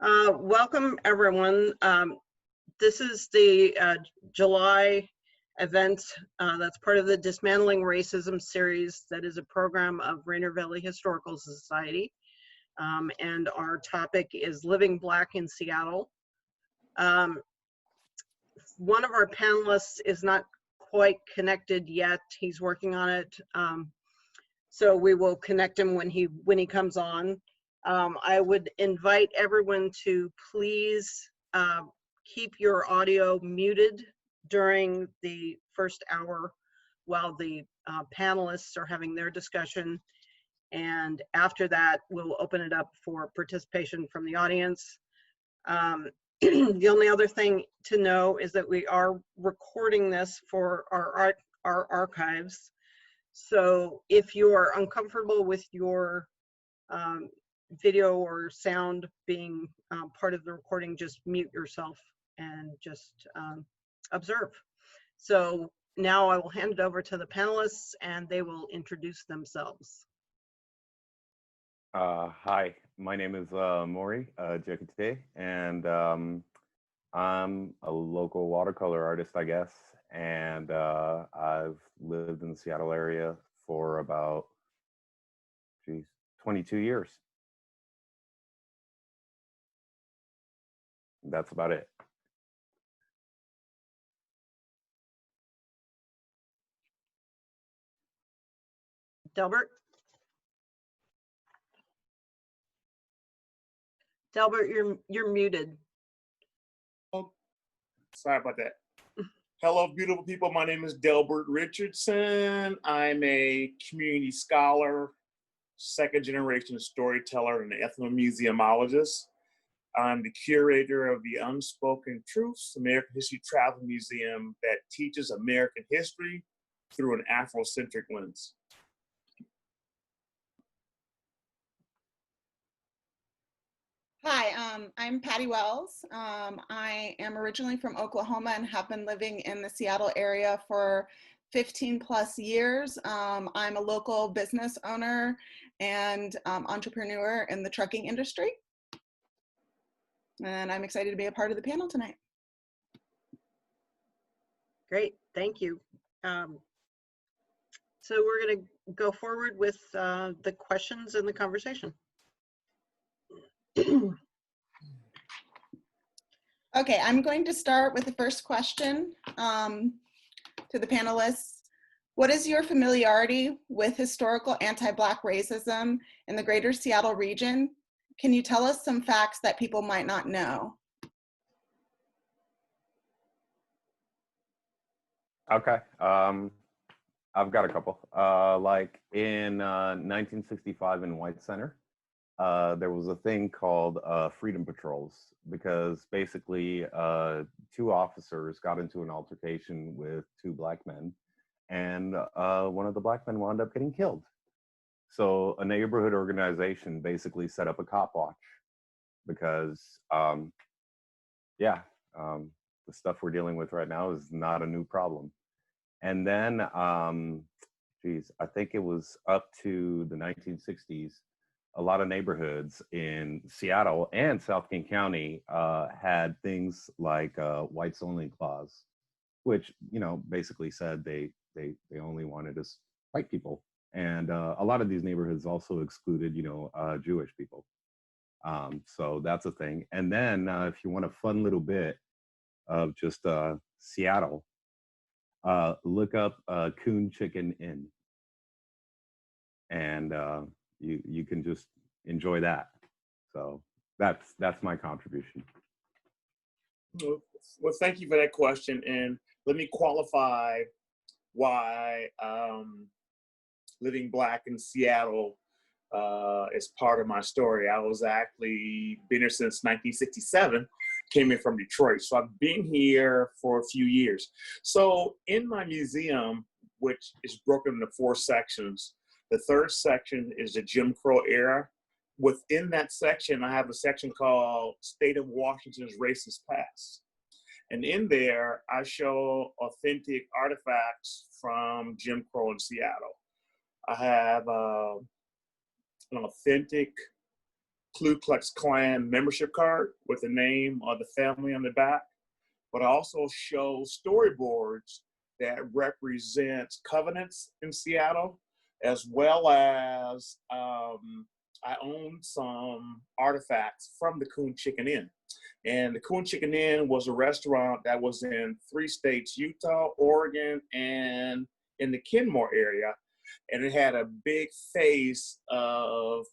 Welcome, everyone. This is the July event that's part of the Dismantling Racism series that is a program of Rainier Valley Historical Society. And our topic is Living Black in Seattle. One of our panelists is not quite connected yet. He's working on it. So we will connect him when he comes on. I would invite everyone to please keep your audio muted during the first hour while the panelists are having their discussion. And after that, we'll open it up for participation from the audience. The only other thing to know is that we are recording this for our archives. So if you are uncomfortable with your video or sound being part of the recording, just mute yourself and just observe. So now I will hand it over to the panelists and they will introduce themselves. Hi, my name is Maury, Diakite, and I'm a local watercolor artist, I guess, and I've lived in the Seattle area for about, 22 years. That's about it. Delbert? Delbert, you're muted. Oh, sorry about that. Hello, beautiful people. My name is Delbert Richardson. I'm a community scholar, second-generation storyteller, and ethnomuseumologist. I'm the curator of the Unspoken Truths American History Travel Museum that teaches American history through an Afrocentric lens. Hi, I'm Patty Wells. I am originally from Oklahoma and have been living in the Seattle area for 15 plus years. I'm a local business owner and entrepreneur in the trucking industry. And I'm excited to be a part of the panel tonight. Great, thank you. So we're going to go forward with the questions and the conversation. Okay, I'm going to start with the first question to the panelists. What is your familiarity with historical anti-Black racism in the greater Seattle region? Can you tell us some facts that people might not know? Okay, I've got a couple. Like in 1965 in White Center, there was a thing called freedom patrols, because basically 2 officers got into an altercation with 2 Black men, and one of the Black men wound up getting killed. So a neighborhood organization basically set up a cop watch because, the stuff we're dealing with right now is not a new problem. And then, I think it was up to the 1960s, a lot of neighborhoods in Seattle and South King County had things like whites only clause, which, basically said they only wanted us white people. And a lot of these neighborhoods also excluded, Jewish people. So that's a thing. And then if you want a fun little bit of just Seattle, look up Coon Chicken Inn. And you can just enjoy that. So that's my contribution. Well, thank you for that question. And let me qualify why living Black in Seattle is part of my story. I was actually been here since 1967, came in from Detroit. So I've been here for a few years. So in my museum, which is broken into 4 sections, the 3rd section is the Jim Crow era. Within that section, I have a section called State of Washington's Racist Past. And in there, I show authentic artifacts from Jim Crow in Seattle. I have an authentic Ku Klux Klan membership card with the name of the family on the back, but I also show storyboards that represent covenants in Seattle, as well as I own some artifacts from the Coon Chicken Inn. And the Coon Chicken Inn was a restaurant that was in 3 states, Utah, Oregon, and in the Kenmore area. And it had a big face of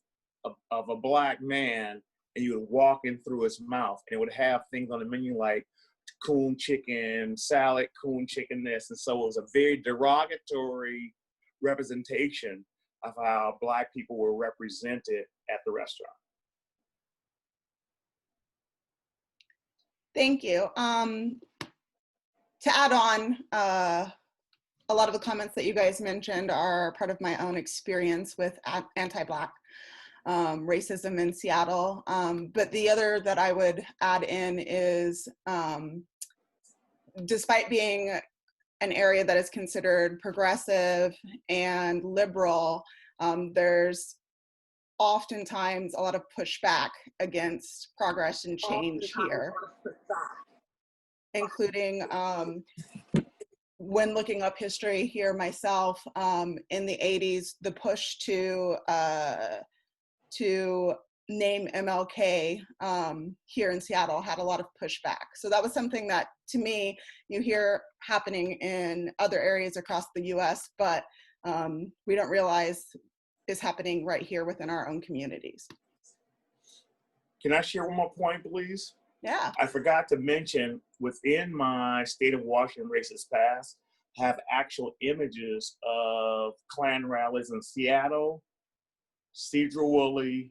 a black man, and you would walk in through his mouth, and it would have things on the menu like coon chicken salad, coon chicken this. And so it was a very derogatory representation of how Black people were represented at the restaurant. Thank you. To add on, a lot of the comments that you guys mentioned are part of my own experience with anti-Black racism in Seattle. But the other that I would add in is, despite being an area that is considered progressive and liberal, there's oftentimes a lot of pushback against progress and change here, including when looking up history here myself, in the 80s, the push to name MLK here in Seattle had a lot of pushback. So that was something that, to me, you hear happening in other areas across the US, but we don't realize is happening right here within our own communities. Can I share one more point, please? Yeah. I forgot to mention, within my State of Washington Racist Past, have actual images of Klan rallies in Seattle, Cedar-Woolley,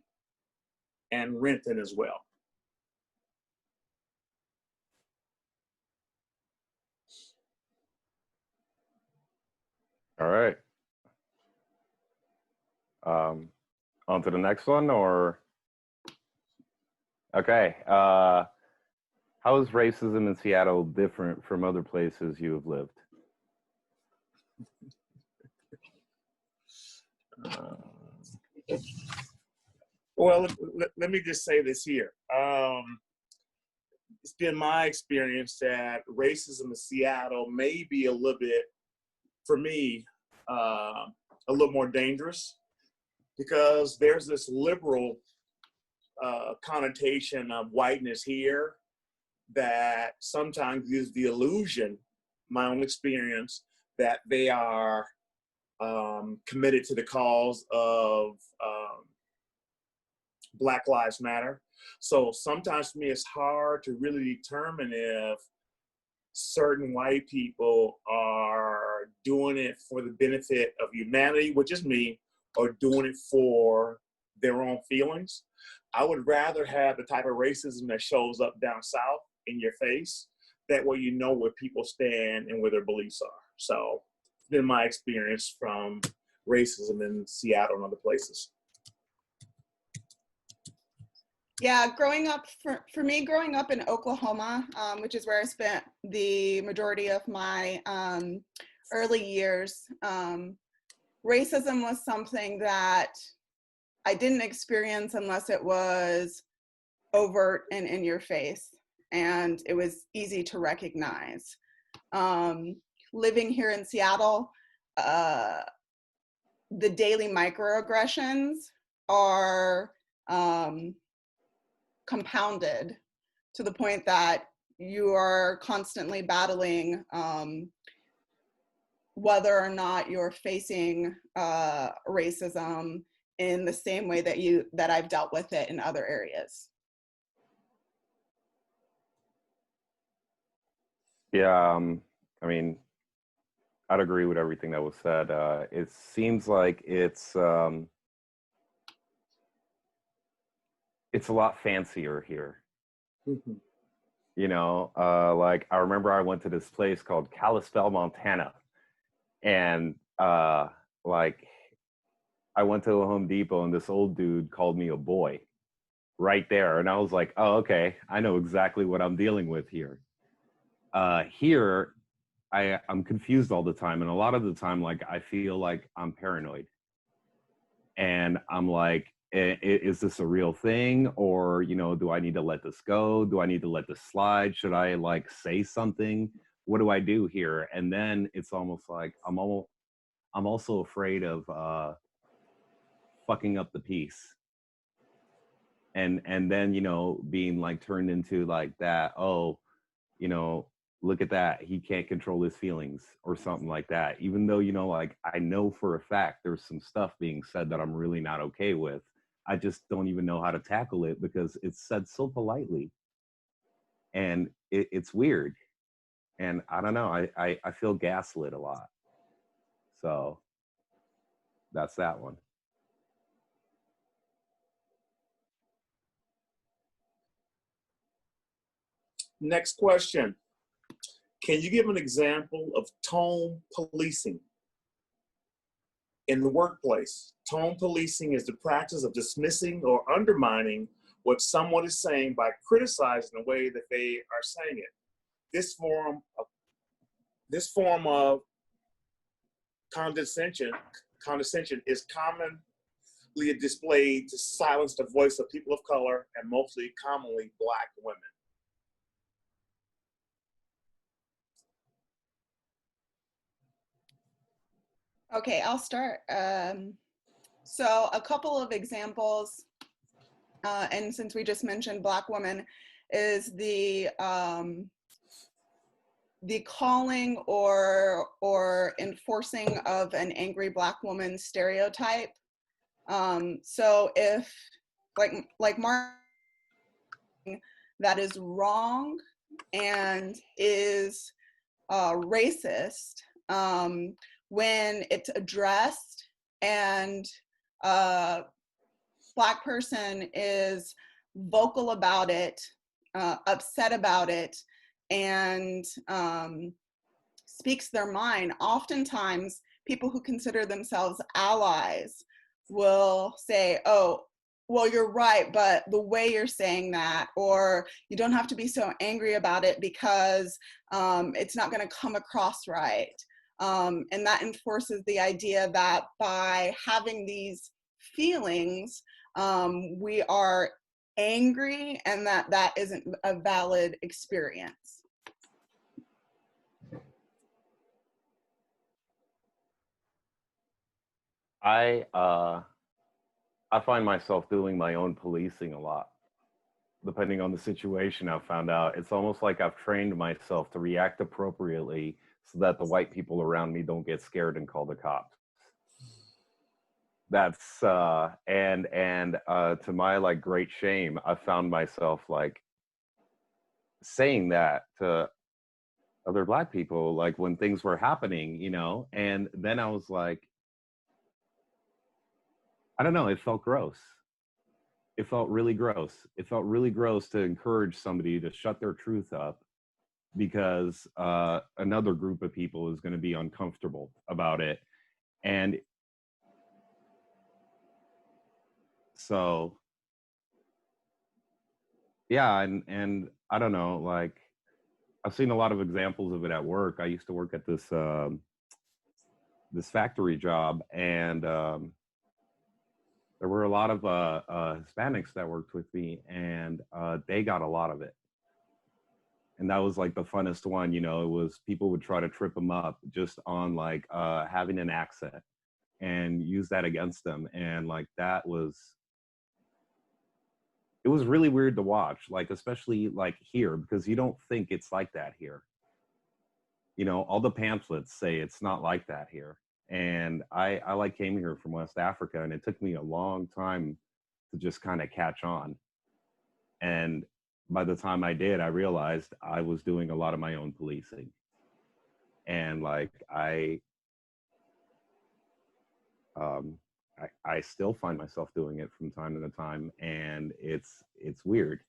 and Renton as well. All right. On to the next one, or? Okay. How is racism in Seattle different from other places you have lived? Well, let me just say this here. It's been my experience that racism in Seattle may be a little bit, for me, a little more dangerous, because there's this liberal connotation of whiteness here that sometimes gives the illusion, my own experience, that they are committed to the cause of Black Lives Matter. So sometimes for me, it's hard to really determine if certain white people are doing it for the benefit of humanity, which is me, or doing it for their own feelings. I would rather have the type of racism that shows up down south in your face. That way you know where people stand and where their beliefs are. So it's been my experience from racism in Seattle and other places. Yeah, growing up, for me, growing up in Oklahoma, which is where I spent the majority of my early years, racism was something that I didn't experience unless it was overt and in your face, and it was easy to recognize. Living here in Seattle, the daily microaggressions are compounded to the point that you are constantly battling whether or not you're facing racism in the same way that I've dealt with it in other areas. Yeah, I mean, I'd agree with everything that was said. It seems like it's a lot fancier here. Mm-hmm. You know, like I remember I went to this place called Kalispell, Montana, and like I went to a Home Depot and this old dude called me a boy right there, and I was like, oh, okay, I know exactly what I'm dealing with here. Here, I'm confused all the time, and a lot of the time, like I feel like I'm paranoid, and I'm like, is this a real thing, or, you know, do I need to let this go? Do I need to let this slide? Should I like say something? What do I do here? And then it's almost like I'm also afraid of fucking up the piece. And then, you know, being like turned into like that, oh, you know, look at that, he can't control his feelings or something like that. Even though, you know, like I know for a fact there's some stuff being said that I'm really not okay with. I just don't even know how to tackle it because it's said so politely. And it's weird. And I don't know, I feel gaslit a lot. So that's that one. Next question. Can you give an example of tone policing? In the workplace, tone policing is the practice of dismissing or undermining what someone is saying by criticizing the way that they are saying it. This form of condescension is commonly displayed to silence the voice of people of color and mostly commonly Black women. Okay, I'll start. So a couple of examples, and since we just mentioned Black women, is the calling or enforcing of an angry Black woman stereotype. So if like Mark, that is wrong and is racist, when it's addressed and a Black person is vocal about it, upset about it, and speaks their mind, oftentimes people who consider themselves allies will say, oh, well, you're right, but the way you're saying that, or you don't have to be so angry about it because it's not going to come across right. And that enforces the idea that by having these feelings, we are angry, and that isn't a valid experience. I find myself doing my own policing a lot. Depending on the situation, I've found out it's almost like I've trained myself to react appropriately so that the white people around me don't get scared and call the cops. That's and to my like great shame, I found myself like saying that to other Black people, like when things were happening, you know, and then I was like, I don't know, it felt gross. It felt really gross. It felt really gross to encourage somebody to shut their truth up because another group of people is going to be uncomfortable about it. And so, yeah, and I don't know, like, I've seen a lot of examples of it at work. I used to work at this this factory job, and there were a lot of Hispanics that worked with me, and they got a lot of it. And that was like the funnest one, you know. It was people would try to trip them up just on like having an accent and use that against them, and like that was, it was really weird to watch, like especially like here, because you don't think it's like that here. You know, all the pamphlets say it's not like that here. And I like came here from West Africa, and it took me a long time to just kind of catch on. And by the time I did, I realized I was doing a lot of my own policing. And like I still find myself doing it from time to time, and it's weird.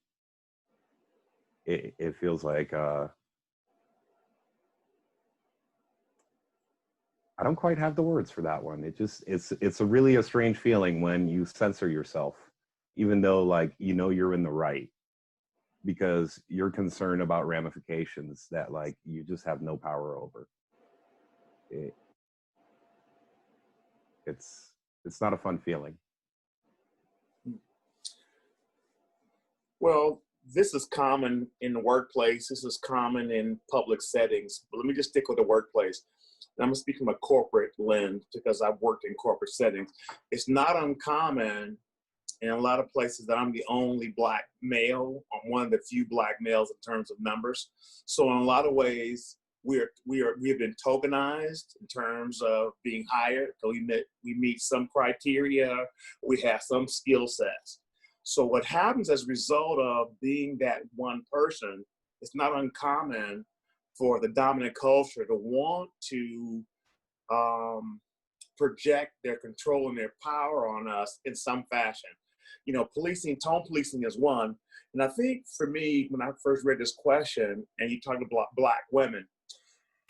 It feels like I don't quite have the words for that one. It's a really a strange feeling when you censor yourself, even though like you know you're in the right, because you're concerned about ramifications that like you just have no power over. It's not a fun feeling. Well, this is common in the workplace. This is common in public settings. But let me just stick with the workplace. And I'm going to speak from a corporate lens because I've worked in corporate settings. It's not uncommon in a lot of places that I'm the only Black male. I'm one of the few Black males in terms of numbers. So in a lot of ways, we have been tokenized in terms of being hired. So we meet some criteria. We have some skill sets. So what happens as a result of being that one person, it's not uncommon for the dominant culture to want to project their control and their power on us in some fashion. You know, tone policing is one. And I think for me, when I first read this question, and you talked about Black women,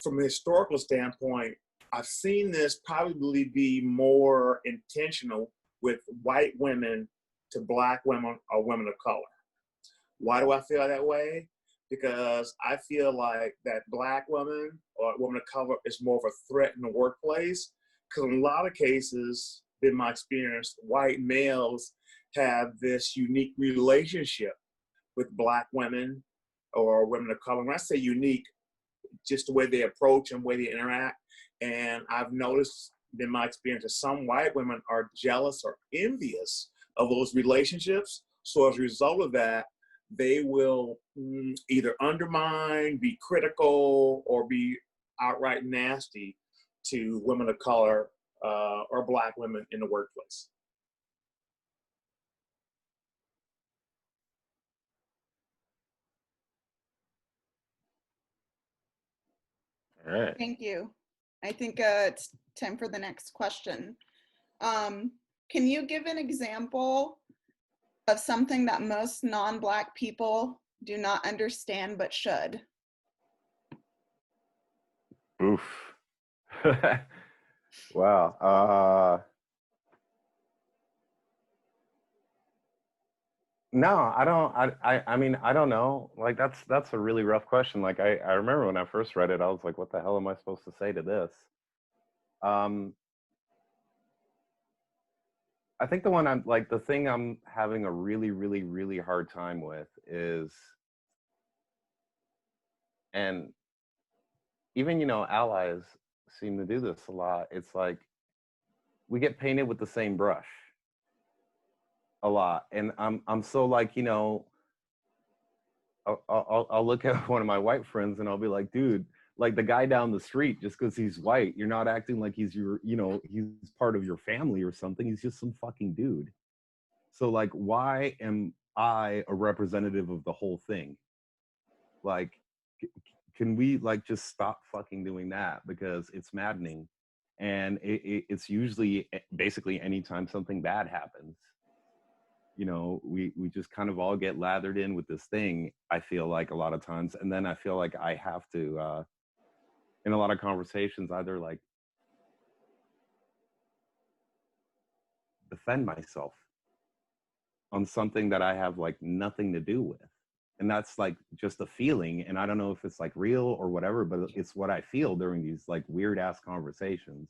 from a historical standpoint, I've seen this probably be more intentional with white women to Black women or women of color. Why do I feel that way? Because I feel like that Black woman or woman of color is more of a threat in the workplace. Because in a lot of cases, in my experience, white males have this unique relationship with Black women or women of color. When I say unique, just the way they approach and the way they interact. And I've noticed in my experience that some white women are jealous or envious of those relationships. So as a result of that, they will either undermine, be critical, or be outright nasty to women of color or Black women in the workplace. All right. Thank you. I think it's time for the next question. Can you give an example of something that most non-Black people do not understand but should? Oof. Wow. No, I don't. I mean, I don't know. Like, that's a really rough question. Like, I remember when I first read it, I was like, what the hell am I supposed to say to this? I think the thing I'm having a really, really, really hard time with is, and even, you know, allies seem to do this a lot. It's like, we get painted with the same brush a lot. And I'm so like, you know, I'll look at one of my white friends and I'll be like, dude, like the guy down the street, just because he's white, you're not acting like he's your, you know, he's part of your family or something. He's just some fucking dude. So like, why am I a representative of the whole thing? Like, can we like just stop fucking doing that? Because it's maddening. And it's usually basically anytime something bad happens. You know, we just kind of all get lathered in with this thing, I feel like a lot of times. And then I feel like I have to, in a lot of conversations, either like defend myself on something that I have like nothing to do with. And that's like just a feeling. And I don't know if it's like real or whatever, but it's what I feel during these like weird ass conversations.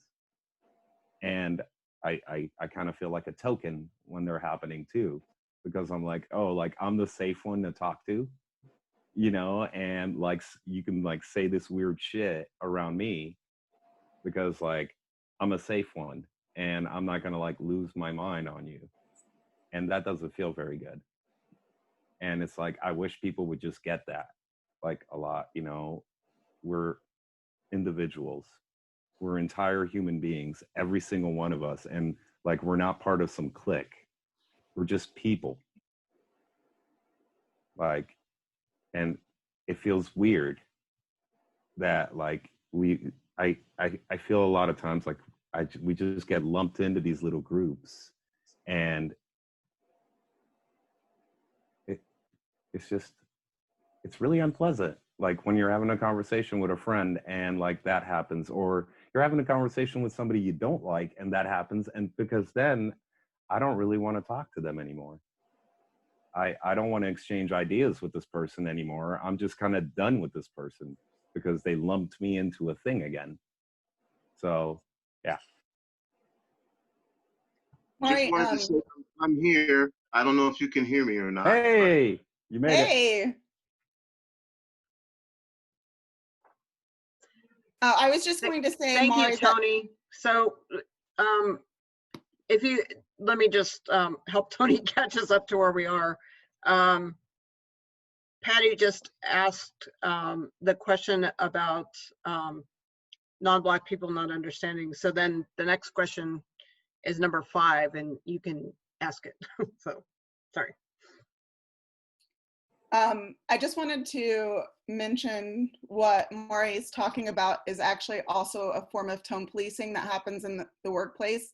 And I kind of feel like a token when they're happening too, because I'm like, oh, like I'm the safe one to talk to, you know, and like you can like say this weird shit around me because like I'm a safe one and I'm not gonna like lose my mind on you. And that doesn't feel very good. And it's like, I wish people would just get that like a lot, you know, we're individuals. We're entire human beings, every single one of us. And like, we're not part of some clique. We're just people. Like, and it feels weird that like I feel a lot of times like we just get lumped into these little groups, and it's really unpleasant. Like when you're having a conversation with a friend and like that happens, or you're having a conversation with somebody you don't like and that happens, and because then I don't really want to talk to them anymore. I don't want to exchange ideas with this person anymore. I'm just kind of done with this person because they lumped me into a thing again. So, yeah. Maury, Just wanted to say I'm here. I don't know if you can hear me or not. Hey, You made it. Hey. I was just going to say, Thank Maury, you, Tony. So, if you, let me just help Tony catch us up to where we are. Patty just asked the question about non-Black people not understanding. So then the next question is number 5, and you can ask it. So, sorry. I just wanted to mention what Maury is talking about is actually also a form of tone policing that happens in the workplace,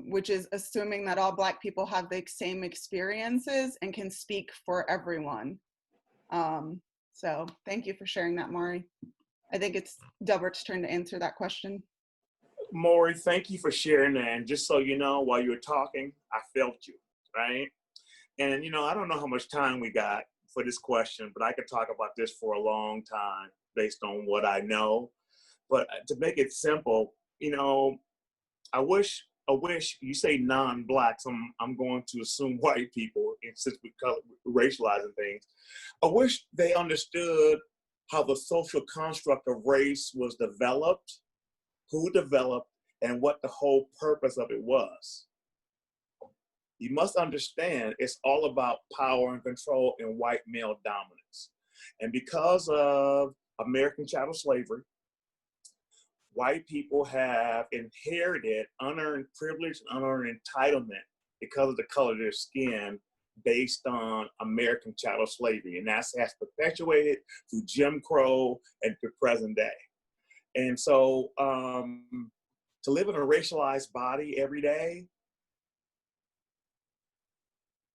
which is assuming that all Black people have the same experiences and can speak for everyone. So thank you for sharing that, Maury. I think it's Delbert's turn to answer that question. Maury, thank you for sharing that. And just so you know, while you were talking, I felt you, right? And, you know, I don't know how much time we got for this question, but I could talk about this for a long time based on what I know. But to make it simple, you know, I wish you say non-Blacks, I'm going to assume white people, and since we're racializing things. I wish they understood how the social construct of race was developed, who developed, and what the whole purpose of it was. You must understand it's all about power and control and white male dominance. And because of American chattel slavery, white people have inherited unearned privilege and unearned entitlement because of the color of their skin based on American chattel slavery. And that's has perpetuated through Jim Crow and to present day. And so to live in a racialized body every day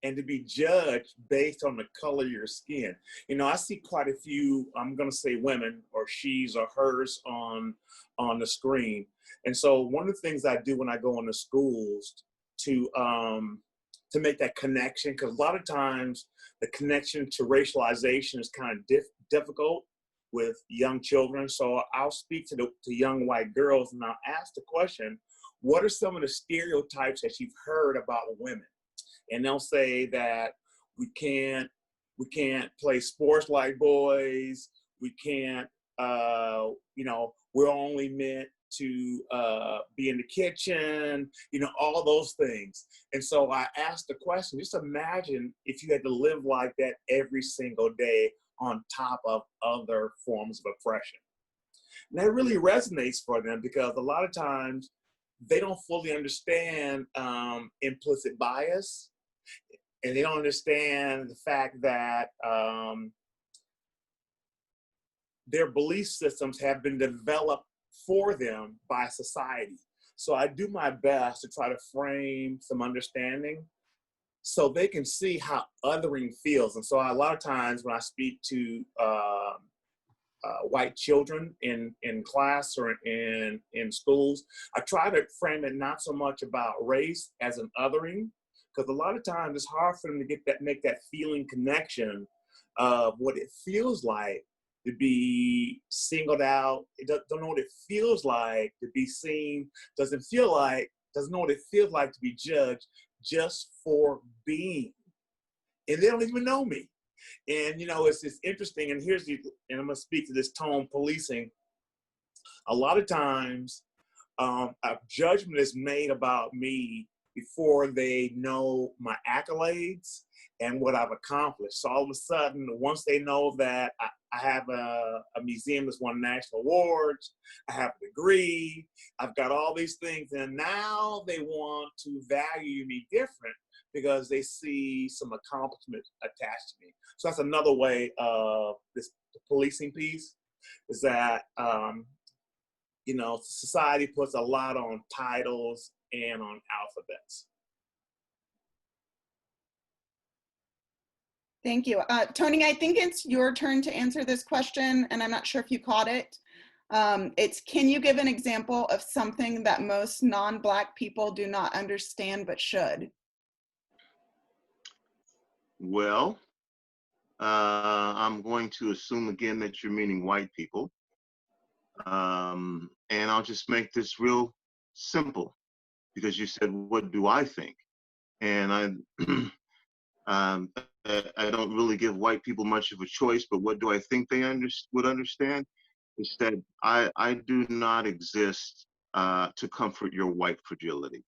and to be judged based on the color of your skin. You know, I see quite a few, I'm gonna say women or she's or hers on the screen. And so one of the things I do when I go into schools to make that connection, because a lot of times the connection to racialization is kind of difficult with young children. So I'll speak to young white girls and I'll ask the question, what are some of the stereotypes that you've heard about women? And they'll say that we can't play sports like boys. We can't, you know, we're only meant to be in the kitchen, you know, all those things. And so I asked the question, just imagine if you had to live like that every single day on top of other forms of oppression. And that really resonates for them because a lot of times they don't fully understand implicit bias. And they don't understand the fact that their belief systems have been developed for them by society. So I do my best to try to frame some understanding so they can see how othering feels. And so a lot of times when I speak to white children in class or in schools, I try to frame it not so much about race as an othering, because a lot of times it's hard for them to make that feeling connection of what it feels like to be singled out. It don't know what it feels like to be seen. Doesn't know what it feels like to be judged just for being. And they don't even know me. And you know, it's interesting. And and I'm gonna speak to this tone policing. A lot of times, a judgment is made about me before they know my accolades and what I've accomplished. So all of a sudden, once they know that I have a museum that's won national awards, I have a degree, I've got all these things, and now they want to value me different because they see some accomplishment attached to me. So that's another way of the policing piece is that, you know, society puts a lot on titles and on alphabets. Thank you. Tony, I think it's your turn to answer this question, and I'm not sure if you caught it. It's, can you give an example of something that most non-Black people do not understand but should? Well, I'm going to assume again that you're meaning white people. And I'll just make this real simple because you said, what do I think? And I don't really give white people much of a choice, but what do I think they would understand? Is that I do not exist to comfort your white fragility.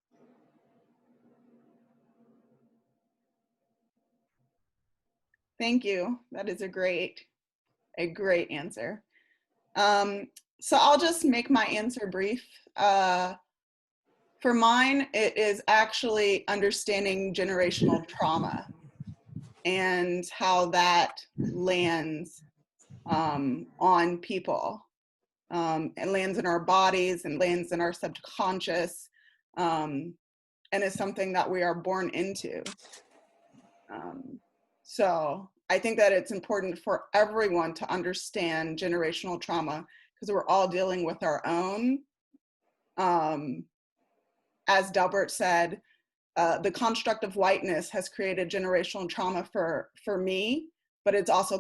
Thank you. That is a great answer. So I'll just make my answer brief. For mine, it is actually understanding generational trauma and how that lands on people. It lands in our bodies and lands in our subconscious, and is something that we are born into. So I think that it's important for everyone to understand generational trauma because we're all dealing with our own. As Delbert said, the construct of whiteness has created generational trauma for me, but it's also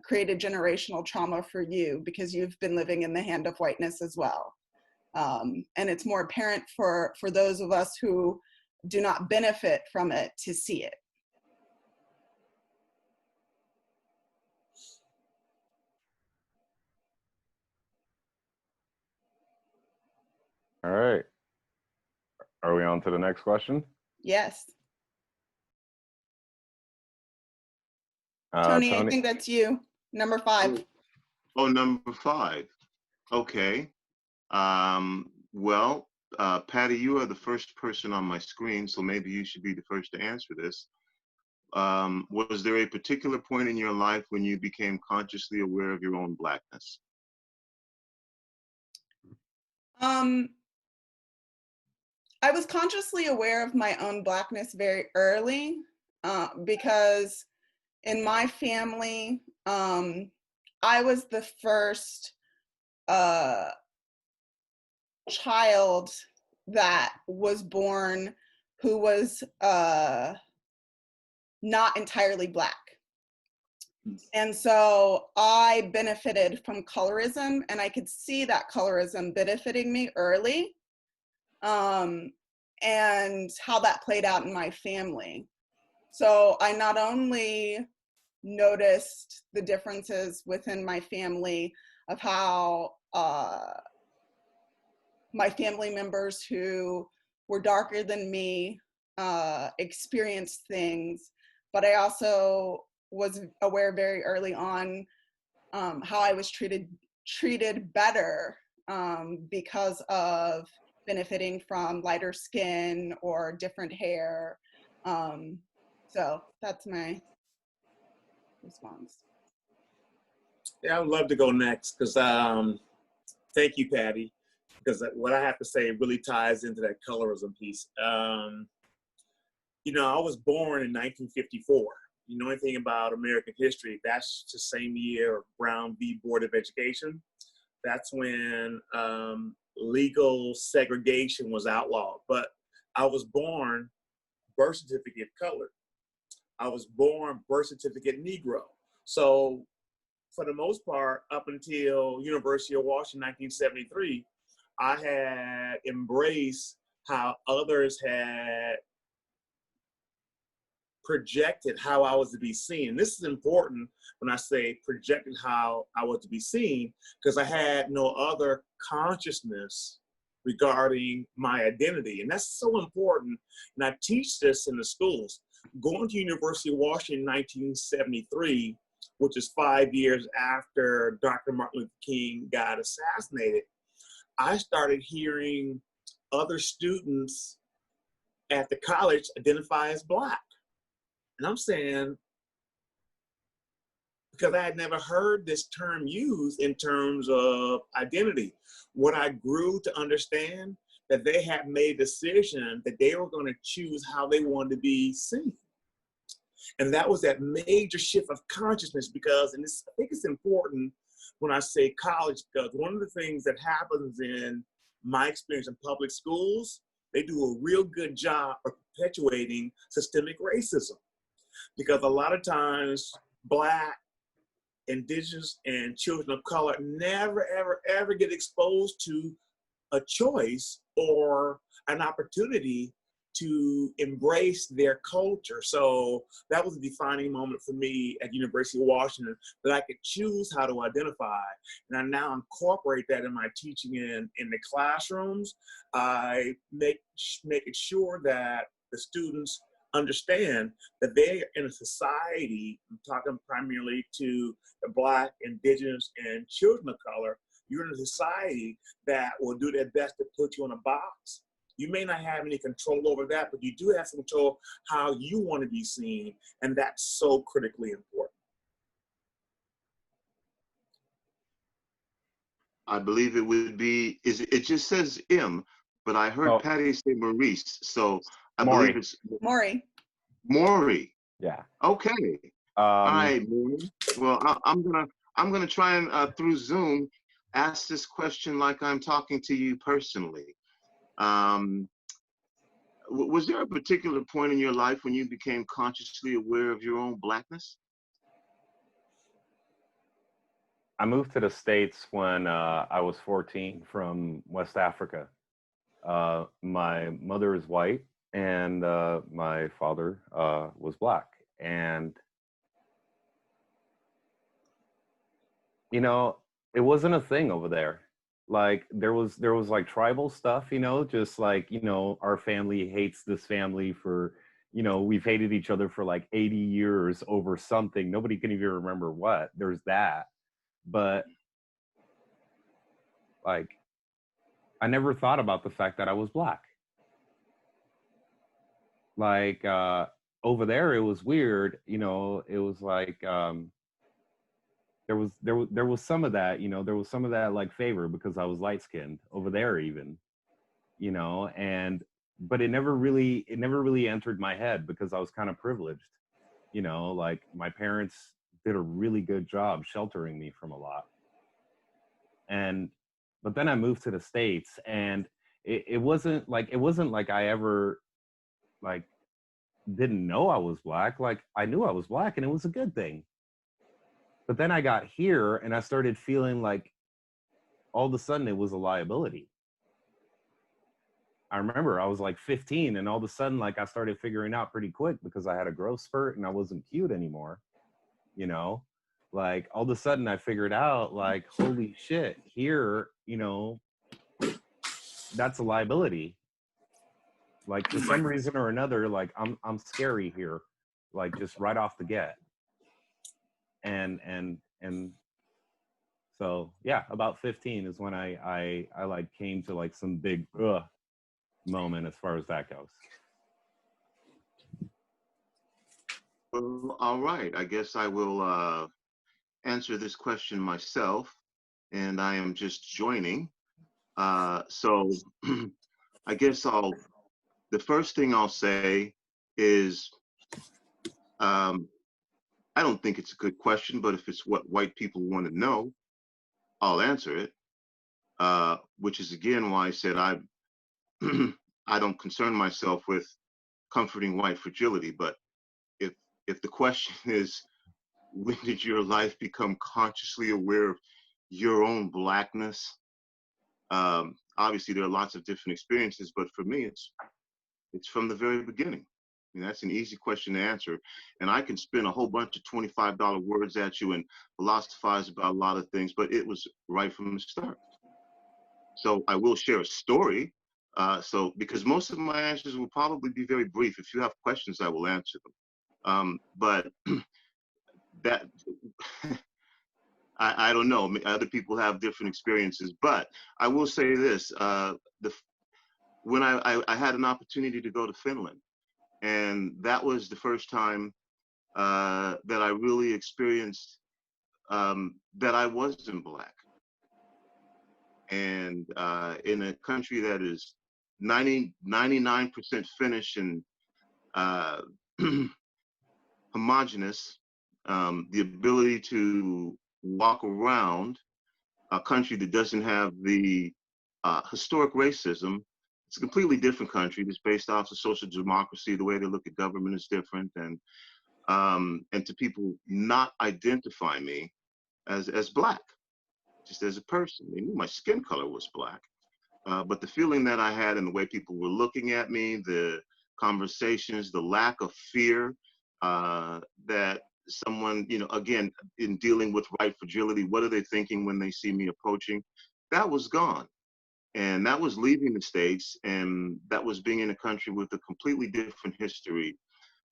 created generational trauma for you because you've been living in the hand of whiteness as well. And it's more apparent for those of us who do not benefit from it to see it. All right. Are we on to the next question? Yes. Tony, I think that's you. Number 5. Oh, number 5. Okay. Well, Patty, you are the first person on my screen, so maybe you should be the first to answer this. Was there a particular point in your life when you became consciously aware of your own Blackness? I was consciously aware of my own Blackness very early because in my family, I was the first child that was born who was not entirely Black. And so I benefited from colorism, and I could see that colorism benefiting me early, and how that played out in my family. So I not only noticed the differences within my family of how my family members who were darker than me experienced things, but I also was aware very early on how I was treated better because of benefiting from lighter skin or different hair. So that's my response. Yeah, I would love to go next because thank you, Patty, because what I have to say really ties into that colorism piece. You know, I was born in 1954. You know anything about American history, that's the same year of Brown v. Board of Education. That's when legal segregation was outlawed. But I was born birth certificate colored. I was born birth certificate Negro. So for the most part, up until University of Washington, 1973, I had embraced how others had projected how I was to be seen. And this is important when I say projected how I was to be seen, because I had no other consciousness regarding my identity. And that's so important. And I teach this in the schools. Going to University of Washington in 1973, which is 5 years after Dr. Martin Luther King got assassinated, I started hearing other students at the college identify as Black. And I'm saying, because I had never heard this term used in terms of identity, what I grew to understand that they had made a decision that they were going to choose how they wanted to be seen. And that was that major shift of consciousness because, and I think it's important when I say college, because one of the things that happens in my experience in public schools, they do a real good job of perpetuating systemic racism. Because a lot of times, Black, Indigenous, and children of color never, ever, ever get exposed to a choice or an opportunity to embrace their culture. So that was a defining moment for me at University of Washington, that I could choose how to identify. And I now incorporate that in my teaching in the classrooms. I make it sure that the students understand that they're in a society, I'm talking primarily to the Black, Indigenous, and children of color. You're in a society that will do their best to put you in a box. You may not have any control over that, but you do have some control how you want to be seen, and that's so critically important. I believe it would be, it just says M, but I heard Patty say Maurice, so I Maury. believe it's Maury. Maury. Yeah. Okay. All right, Maury. Well, I'm gonna try and through Zoom ask this question like I'm talking to you personally. Was there a particular point in your life when you became consciously aware of your own Blackness? I moved to the States when I was 14 from West Africa. My mother is white and my father was Black. And, you know, it wasn't a thing over there. Like there was like tribal stuff, you know, just like, you know, our family hates this family for, you know, we've hated each other for like 80 years over something. Nobody can even remember what. There's that. But like, I never thought about the fact that I was Black. Like over there, it was weird, you know, it was like, there was some of that, you know, there was some of that like favor because I was light skinned over there even, you know, but it never really entered my head because I was kind of privileged, you know, like my parents did a really good job sheltering me from a lot. But then I moved to the States, and it wasn't like I ever like didn't know I was Black. Like I knew I was Black and it was a good thing. But then I got here and I started feeling like all of a sudden it was a liability. I remember I was like 15 and all of a sudden like I started figuring out pretty quick because I had a growth spurt and I wasn't cute anymore, you know? Like all of a sudden I figured out like, holy shit, here, you know, that's a liability. Like for some reason or another, like I'm scary here, like just right off the get. And so yeah, about 15 is when I like came to like some big moment as far as that goes. Well, all right. I guess I will answer this question myself, and I am just joining. So I guess the first thing I'll say is, I don't think it's a good question, but if it's what white people want to know, I'll answer it. Which is again why I said I don't concern myself with comforting white fragility. But if the question is, when did your life become consciously aware of your own Blackness? Obviously, there are lots of different experiences, but for me, it's from the very beginning. I mean, that's an easy question to answer. And I can spin a whole bunch of $25 words at you and philosophize about a lot of things, but it was right from the start. So I will share a story. Because most of my answers will probably be very brief. If you have questions, I will answer them. But that, I don't know. Other people have different experiences, but I will say this. When I had an opportunity to go to Finland, and that was the first time that I really experienced that I wasn't Black. And in a country that is 99% Finnish and homogenous, the ability to walk around a country that doesn't have the historic racism. It's a completely different country. It's based off of social democracy. The way they look at government is different, and to people not identify me as Black, just as a person. They knew my skin color was Black, but the feeling that I had and the way people were looking at me, the conversations, the lack of fear that someone, you know, again, in dealing with white fragility, what are they thinking when they see me approaching? That was gone. And that was leaving the States, and that was being in a country with a completely different history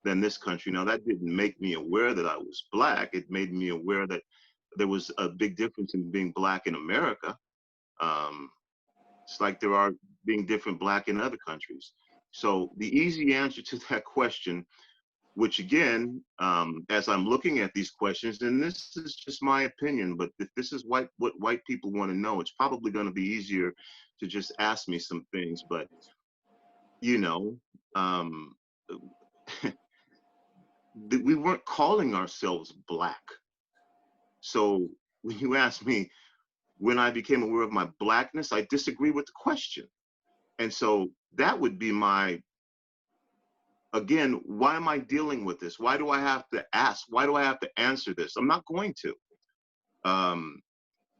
than this country. Now, that didn't make me aware that I was Black. It made me aware that there was a big difference in being Black in America. It's like there are being different Black in other countries. So the easy answer to that question, which again, as I'm looking at these questions, and this is just my opinion, but if this is what white people want to know, it's probably going to be easier to just ask me some things. But, you know, we weren't calling ourselves Black. So when you ask me when I became aware of my Blackness, I disagree with the question. And so that would be my, again, why am I dealing with this? Why do I have to ask? Why do I have to answer this? I'm not going to.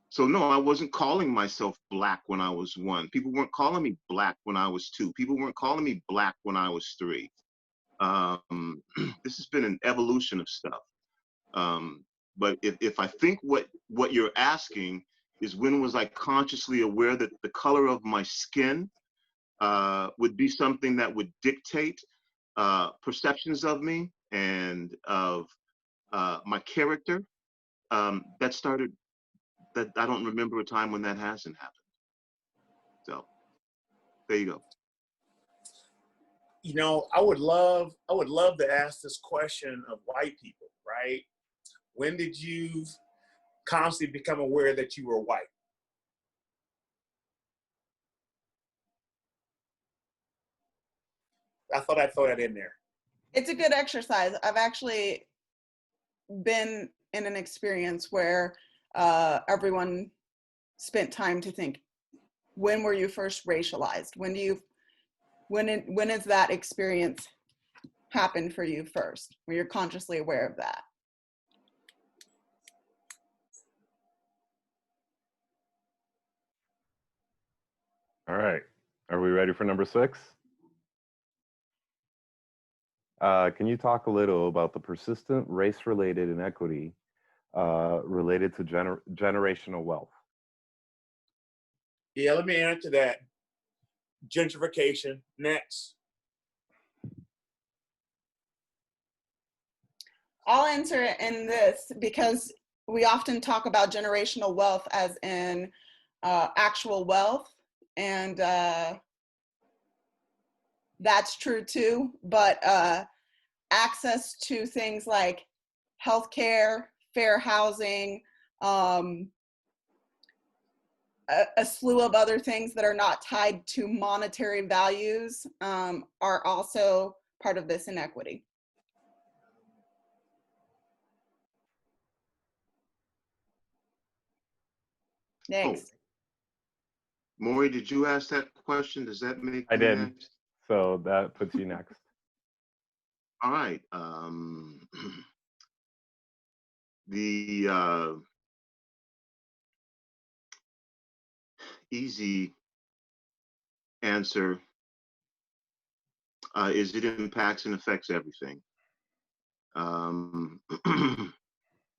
So no, I wasn't calling myself Black when I was 1. People weren't calling me Black when I was 2. People weren't calling me Black when I was 3. This has been an evolution of stuff. But if I think what you're asking is when was I consciously aware that the color of my skin would be something that would dictate perceptions of me and of my character, that started, that I don't remember a time when that hasn't happened. So there you go. You know, I would love to ask this question of white people, right? When did you constantly become aware that you were white? I thought I'd throw that in there. It's a good exercise. I've actually been in an experience where everyone spent time to think, when were you first racialized? When is that experience happen for you first, where you're consciously aware of that? All right. Are we ready for number 6? Can you talk a little about the persistent race-related inequity related to generational wealth? Yeah, let me answer that. Gentrification, next. I'll answer it in this because we often talk about generational wealth as in actual wealth, and that's true too, but access to things like healthcare, fair housing, a slew of other things that are not tied to monetary values are also part of this inequity. Next. Oh. Maury, did you ask that question? Does that make I me did. next? So that puts you next. All right. The easy answer is it impacts and affects everything.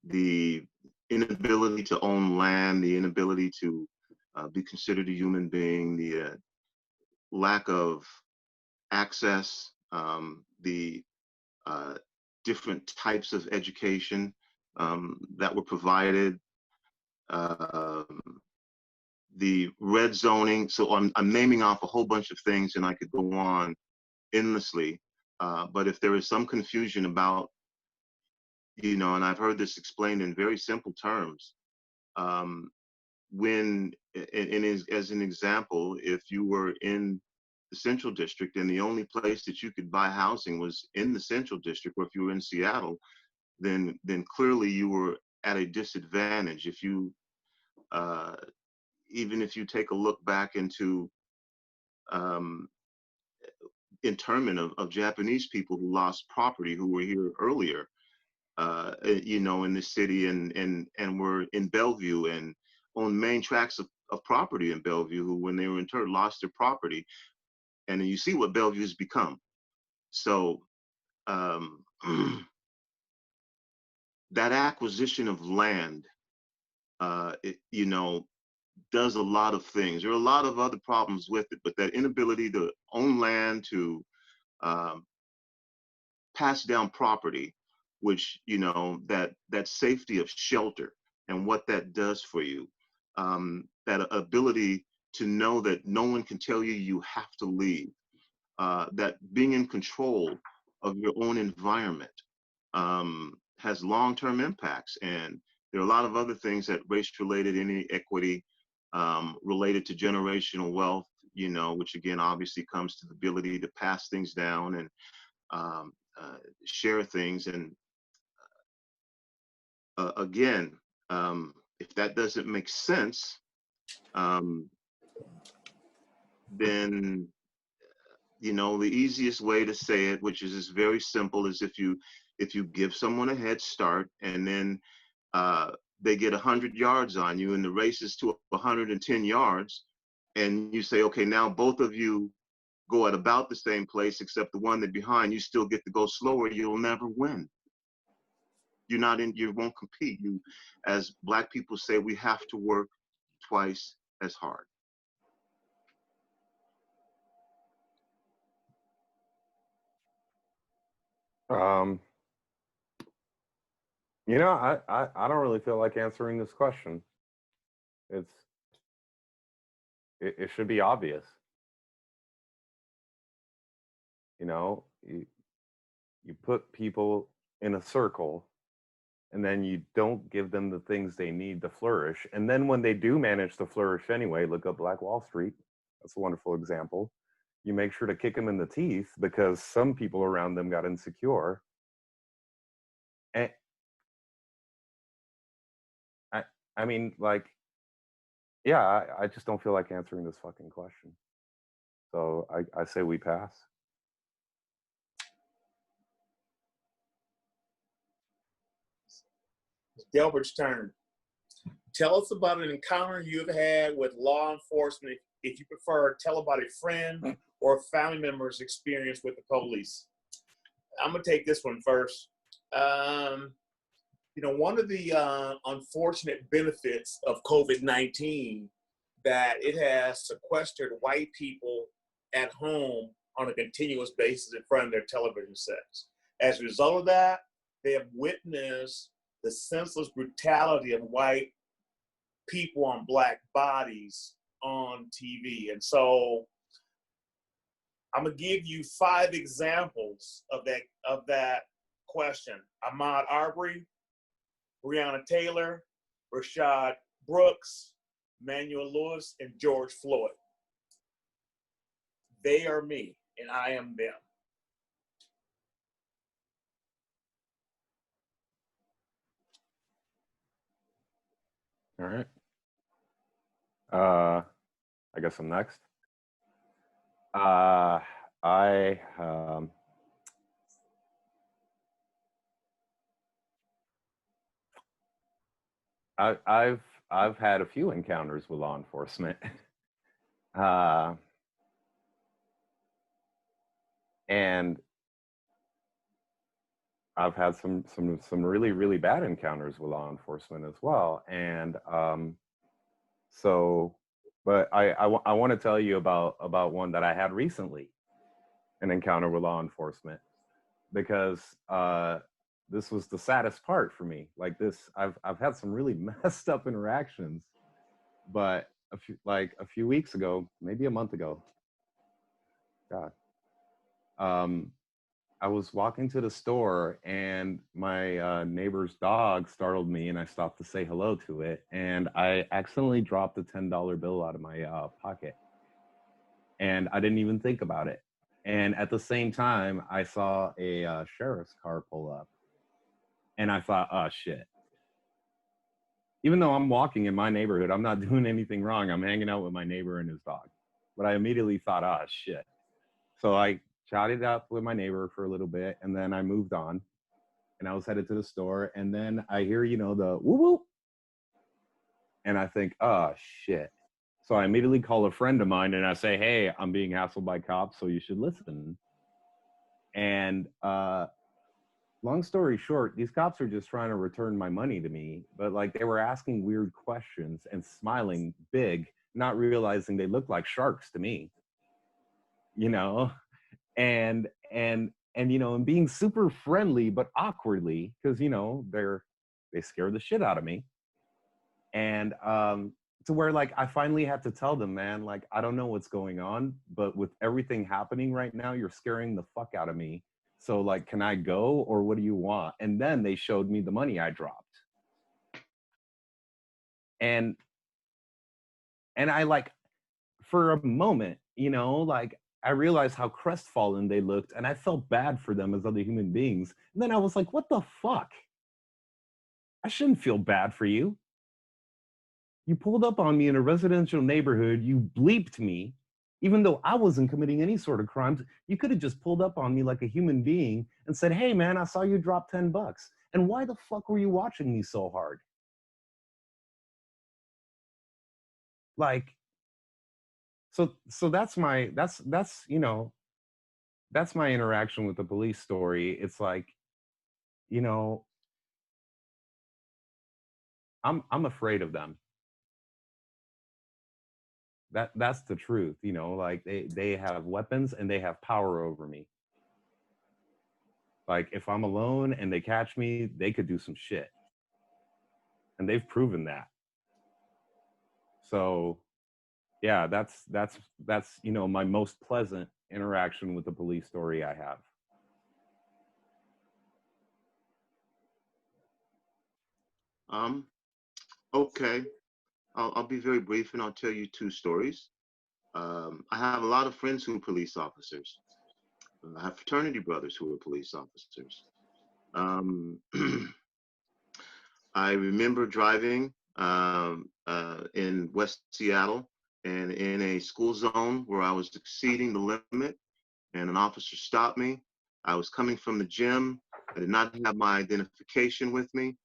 The inability to own land, the inability to be considered a human being, the lack of access, the different types of education that were provided, the red zoning. So I'm naming off a whole bunch of things, and I could go on endlessly. But if there is some confusion about, you know, and I've heard this explained in very simple terms, when, as an example, if you were in the Central District and the only place that you could buy housing was in the Central District, or if you were in Seattle, then clearly you were at a disadvantage. If you, even if you take a look back into internment of Japanese people who lost property, who were here earlier, you know, in the city, and were in Bellevue and on main tracts of property in Bellevue, who when they were interred lost their property. And then you see what Bellevue has become. So that acquisition of land, you know, does a lot of things. There are a lot of other problems with it, but that inability to own land, to pass down property, which, you know, that safety of shelter and what that does for you, that ability to know that no one can tell you you have to leave, that being in control of your own environment has long-term impacts. And there are a lot of other things that race-related inequity related to generational wealth, you know, which again obviously comes to the ability to pass things down and share things. And again, if that doesn't make sense, then, you know, the easiest way to say it, which is very simple, is if you give someone a head start and then they get 100 yards on you and the race is to 110 yards, and you say, okay, now both of you go at about the same place, except the one that behind you still get to go slower, you'll never win. You won't compete. You, as Black people say, we have to work twice as hard. You know, I don't really feel like answering this question. It should be obvious. You know, you put people in a circle and then you don't give them the things they need to flourish. And then when they do manage to flourish anyway, look up Black Wall Street. That's a wonderful example. You make sure to kick them in the teeth because some people around them got insecure. And I mean, like, yeah, I just don't feel like answering this fucking question. So I say we pass. Delbert's turn. Tell us about an encounter you've had with law enforcement, if you prefer, tell about a friend or family member's experience with the police. I'm gonna take this one first. You know, one of the unfortunate benefits of COVID-19 that it has sequestered white people at home on a continuous basis in front of their television sets. As a result of that, they have witnessed the senseless brutality of white people on Black bodies on TV. And so I'm gonna give you 5 examples of that question. Ahmaud Arbery, Breonna Taylor, Rashad Brooks, Manuel Lewis, and George Floyd. They are me, and I am them. All right. I guess I'm next. I've had a few encounters with law enforcement, and I've had some really, really bad encounters with law enforcement as well. And but I want to tell you about one that I had recently, an encounter with law enforcement, because this was the saddest part for me. Like this, I've had some really messed up interactions, but a few weeks ago, maybe a month ago, God, I was walking to the store and my neighbor's dog startled me, and I stopped to say hello to it, and I accidentally dropped a $10 bill out of my pocket, and I didn't even think about it. And at the same time, I saw a sheriff's car pull up, and I thought, oh shit. Even though I'm walking in my neighborhood, I'm not doing anything wrong. I'm hanging out with my neighbor and his dog. But I immediately thought, oh shit. So I chatted up with my neighbor for a little bit, and then I moved on, and I was headed to the store, and then I hear, you know, the whoop whoop, and I think, oh shit. So I immediately call a friend of mine and I say, hey, I'm being hassled by cops, so you should listen. And long story short, these cops are just trying to return my money to me, but like they were asking weird questions and smiling big, not realizing they looked like sharks to me, you know, and you know, and being super friendly but awkwardly, because you know they scare the shit out of me. And to where like I finally had to tell them, man, like I don't know what's going on, but with everything happening right now, you're scaring the fuck out of me. So like, can I go or what do you want? And then they showed me the money I dropped. And I like, for a moment, you know, like I realized how crestfallen they looked and I felt bad for them as other human beings. And then I was like, what the fuck? I shouldn't feel bad for you. You pulled up on me in a residential neighborhood, you bleeped me, even though I wasn't committing any sort of crimes. You could have just pulled up on me like a human being and said, hey man, I saw you drop 10 bucks. And why the fuck were you watching me so hard? Like, so that's my, you know, that's my interaction with the police story. It's like, you know, I'm afraid of them. That's the truth, you know, like they have weapons and they have power over me. Like if I'm alone and they catch me, they could do some shit. And they've proven that. So yeah, that's, you know, my most pleasant interaction with the police story I have. Okay, I'll be very brief and I'll tell you two stories. I have a lot of friends who are police officers. I have fraternity brothers who are police officers. I remember driving in West Seattle and in a school zone where I was exceeding the limit and an officer stopped me. I was coming from the gym. I did not have my identification with me.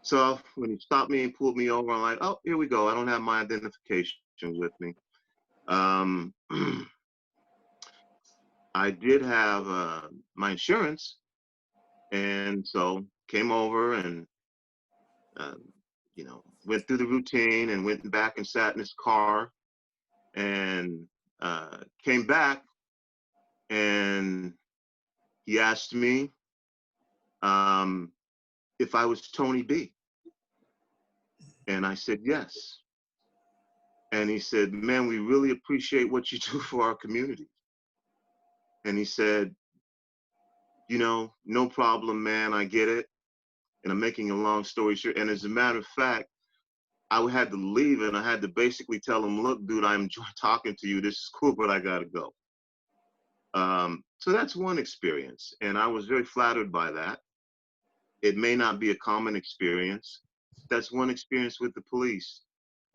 So when he stopped me and pulled me over, I'm like, oh, here we go. I don't have my identification with me. I did have my insurance, and so came over and you know, went through the routine and went back and sat in his car and came back, and he asked me if I was Tony B. And I said, yes. And he said, man, we really appreciate what you do for our community. And he said, you know, no problem, man, I get it. And I'm making a long story short. And as a matter of fact, I had to leave and I had to basically tell him, look, dude, I enjoy talking to you. This is cool, but I gotta go. So that's one experience. And I was very flattered by that. It may not be a common experience. That's one experience with the police.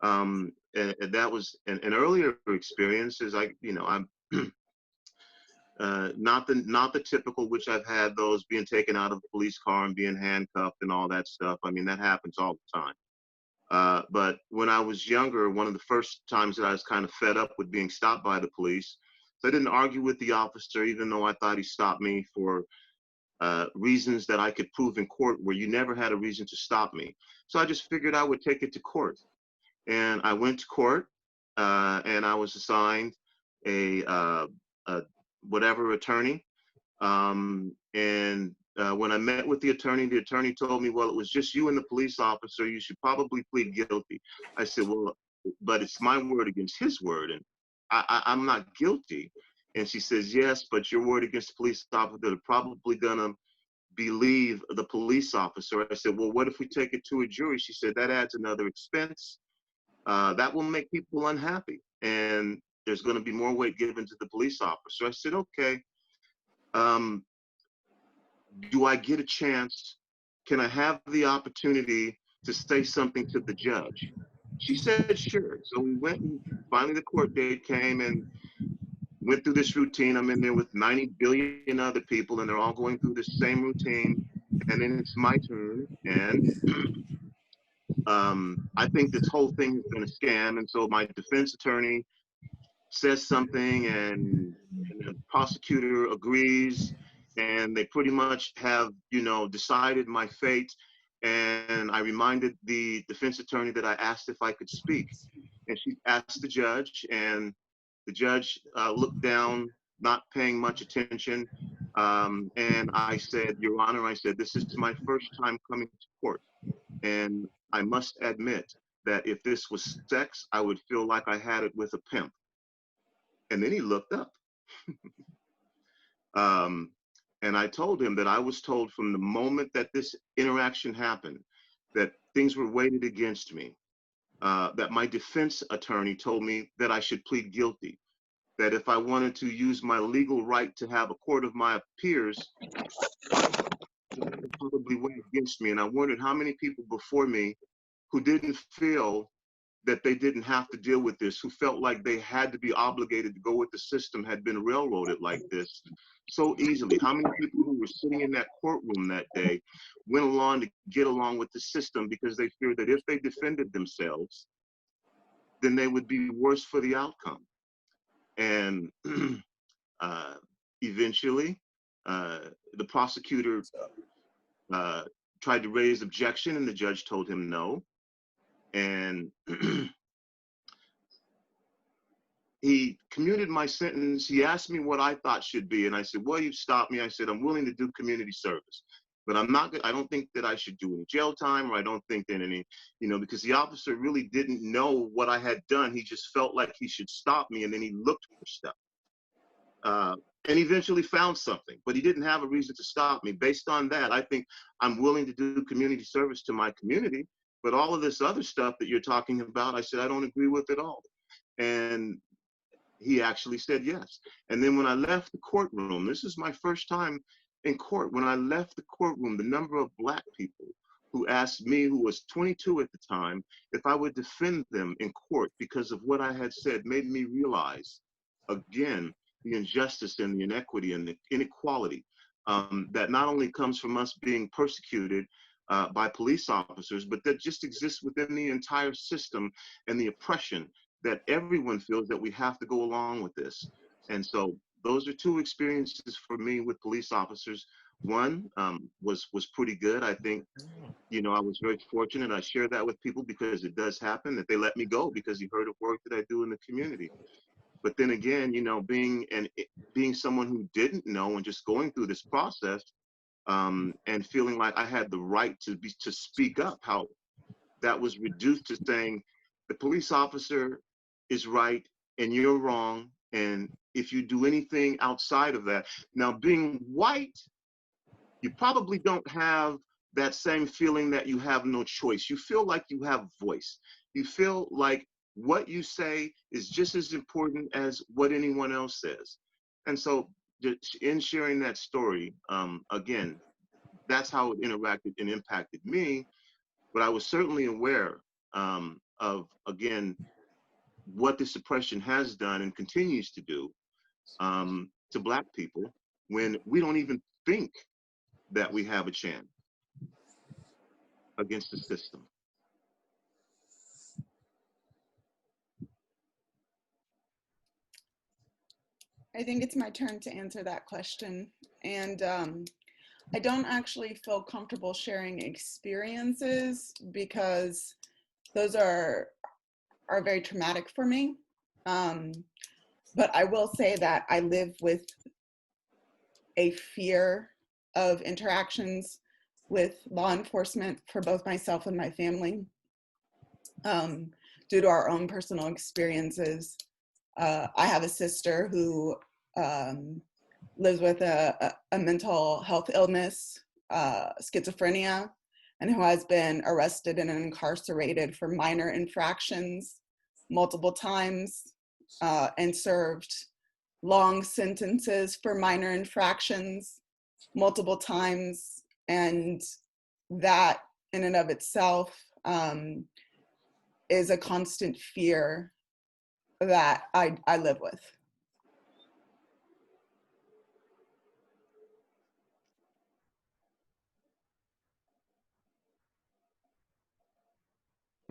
And that was an earlier experience is I'm not the typical, which I've had those being taken out of the police car and being handcuffed and all that stuff. I mean, that happens all the time. But when I was younger, one of the first times that I was kind of fed up with being stopped by the police, so I didn't argue with the officer, even though I thought he stopped me for reasons that I could prove in court where you never had a reason to stop me. So I just figured I would take it to court. And I went to court and I was assigned a whatever attorney. When I met with the attorney told me, well, it was just you and the police officer. You should probably plead guilty. I said, well, but it's my word against his word. And I'm not guilty. And she says, yes, but your word against the police officer, they're probably gonna believe the police officer. I said, well, what if we take it to a jury? She said, that adds another expense. That will make people unhappy. And there's gonna be more weight given to the police officer. I said, okay. Do I get a chance? Can I have the opportunity to say something to the judge? She said, sure. So we went and finally the court date came and went through this routine. I'm in there with 90 billion other people and they're all going through the same routine. And then it's my turn. And I think this whole thing has been a scam. And so my defense attorney says something and the prosecutor agrees, and they pretty much have, you know, decided my fate. And I reminded the defense attorney that I asked if I could speak, and she asked the judge, and the judge looked down, not paying much attention. And I said, Your Honor, I said, this is my first time coming to court. And I must admit that if this was sex, I would feel like I had it with a pimp. And then he looked up. And I told him that I was told from the moment that this interaction happened that things were weighted against me, that my defense attorney told me that I should plead guilty, that if I wanted to use my legal right to have a court of my peers, it would probably weigh against me. And I wondered how many people before me who didn't feel that they didn't have to deal with this, who felt like they had to be obligated to go with the system, had been railroaded like this so easily. How many people who were sitting in that courtroom that day went along to get along with the system because they feared that if they defended themselves, then they would be worse for the outcome. And eventually, the prosecutor tried to raise objection, and the judge told him no. And he commuted my sentence. He asked me what I thought should be, and I said, well, you've stopped me. I said, I'm willing to do community service, but I don't think that I should do any jail time, or I don't think that any, you know, because the officer really didn't know what I had done. He just felt like he should stop me, and then he looked for stuff. And eventually found something, but he didn't have a reason to stop me. Based on that, I think I'm willing to do community service to my community, but all of this other stuff that you're talking about, I said, I don't agree with at all. And he actually said yes. And then when I left the courtroom, this is my first time in court. When I left the courtroom, the number of Black people who asked me, who was 22 at the time, if I would defend them in court because of what I had said, made me realize, again, the injustice and the inequity and the inequality that not only comes from us being persecuted by police officers, but that just exists within the entire system, and the oppression that everyone feels that we have to go along with this. And so those are two experiences for me with police officers. One was pretty good. I think, you know, I was very fortunate. I share that with people because it does happen that they let me go because he heard of work that I do in the community. But then again, you know, being someone who didn't know and just going through this process and feeling like I had the right to speak up, how that was reduced to saying the police officer is right and you're wrong, and if you do anything outside of that. Now, being white, you probably don't have that same feeling that you have no choice. You feel like you have voice. You feel like what you say is just as important as what anyone else says. And so in sharing that story, again, that's how it interacted and impacted me. But I was certainly aware of, again, what this oppression has done and continues to do to Black people when we don't even think that we have a chance against the system. I think it's my turn to answer that question. And I don't actually feel comfortable sharing experiences because those are very traumatic for me. But I will say that I live with a fear of interactions with law enforcement for both myself and my family due to our own personal experiences. I have a sister who lives with a mental health illness, schizophrenia, and who has been arrested and incarcerated for minor infractions multiple times and served long sentences for minor infractions multiple times. And that in and of itself is a constant fear that I live with.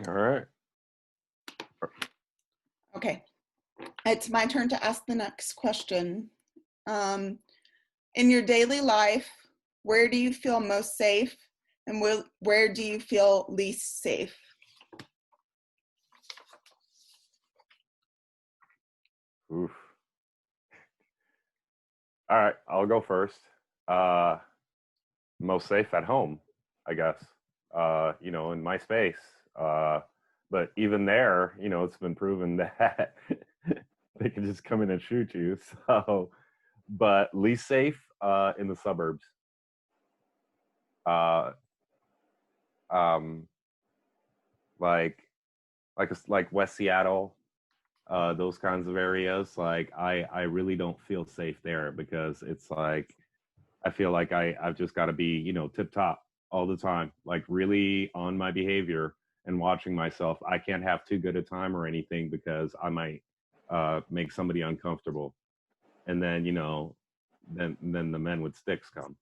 All right. Okay. It's my turn to ask the next question. In your daily life, where do you feel most safe, and where do you feel least safe? Oof. All right, I'll go first. Most safe at home, I guess. You know, in my space. But even there, you know, it's been proven that they can just come in and shoot you. So, but least safe in the suburbs. Like West Seattle, those kinds of areas. Like I really don't feel safe there because it's like I feel like I've just got to be, you know, tip top all the time, like really on my behavior and watching myself. I can't have too good a time or anything because I might make somebody uncomfortable. And then, you know, then the men with sticks come.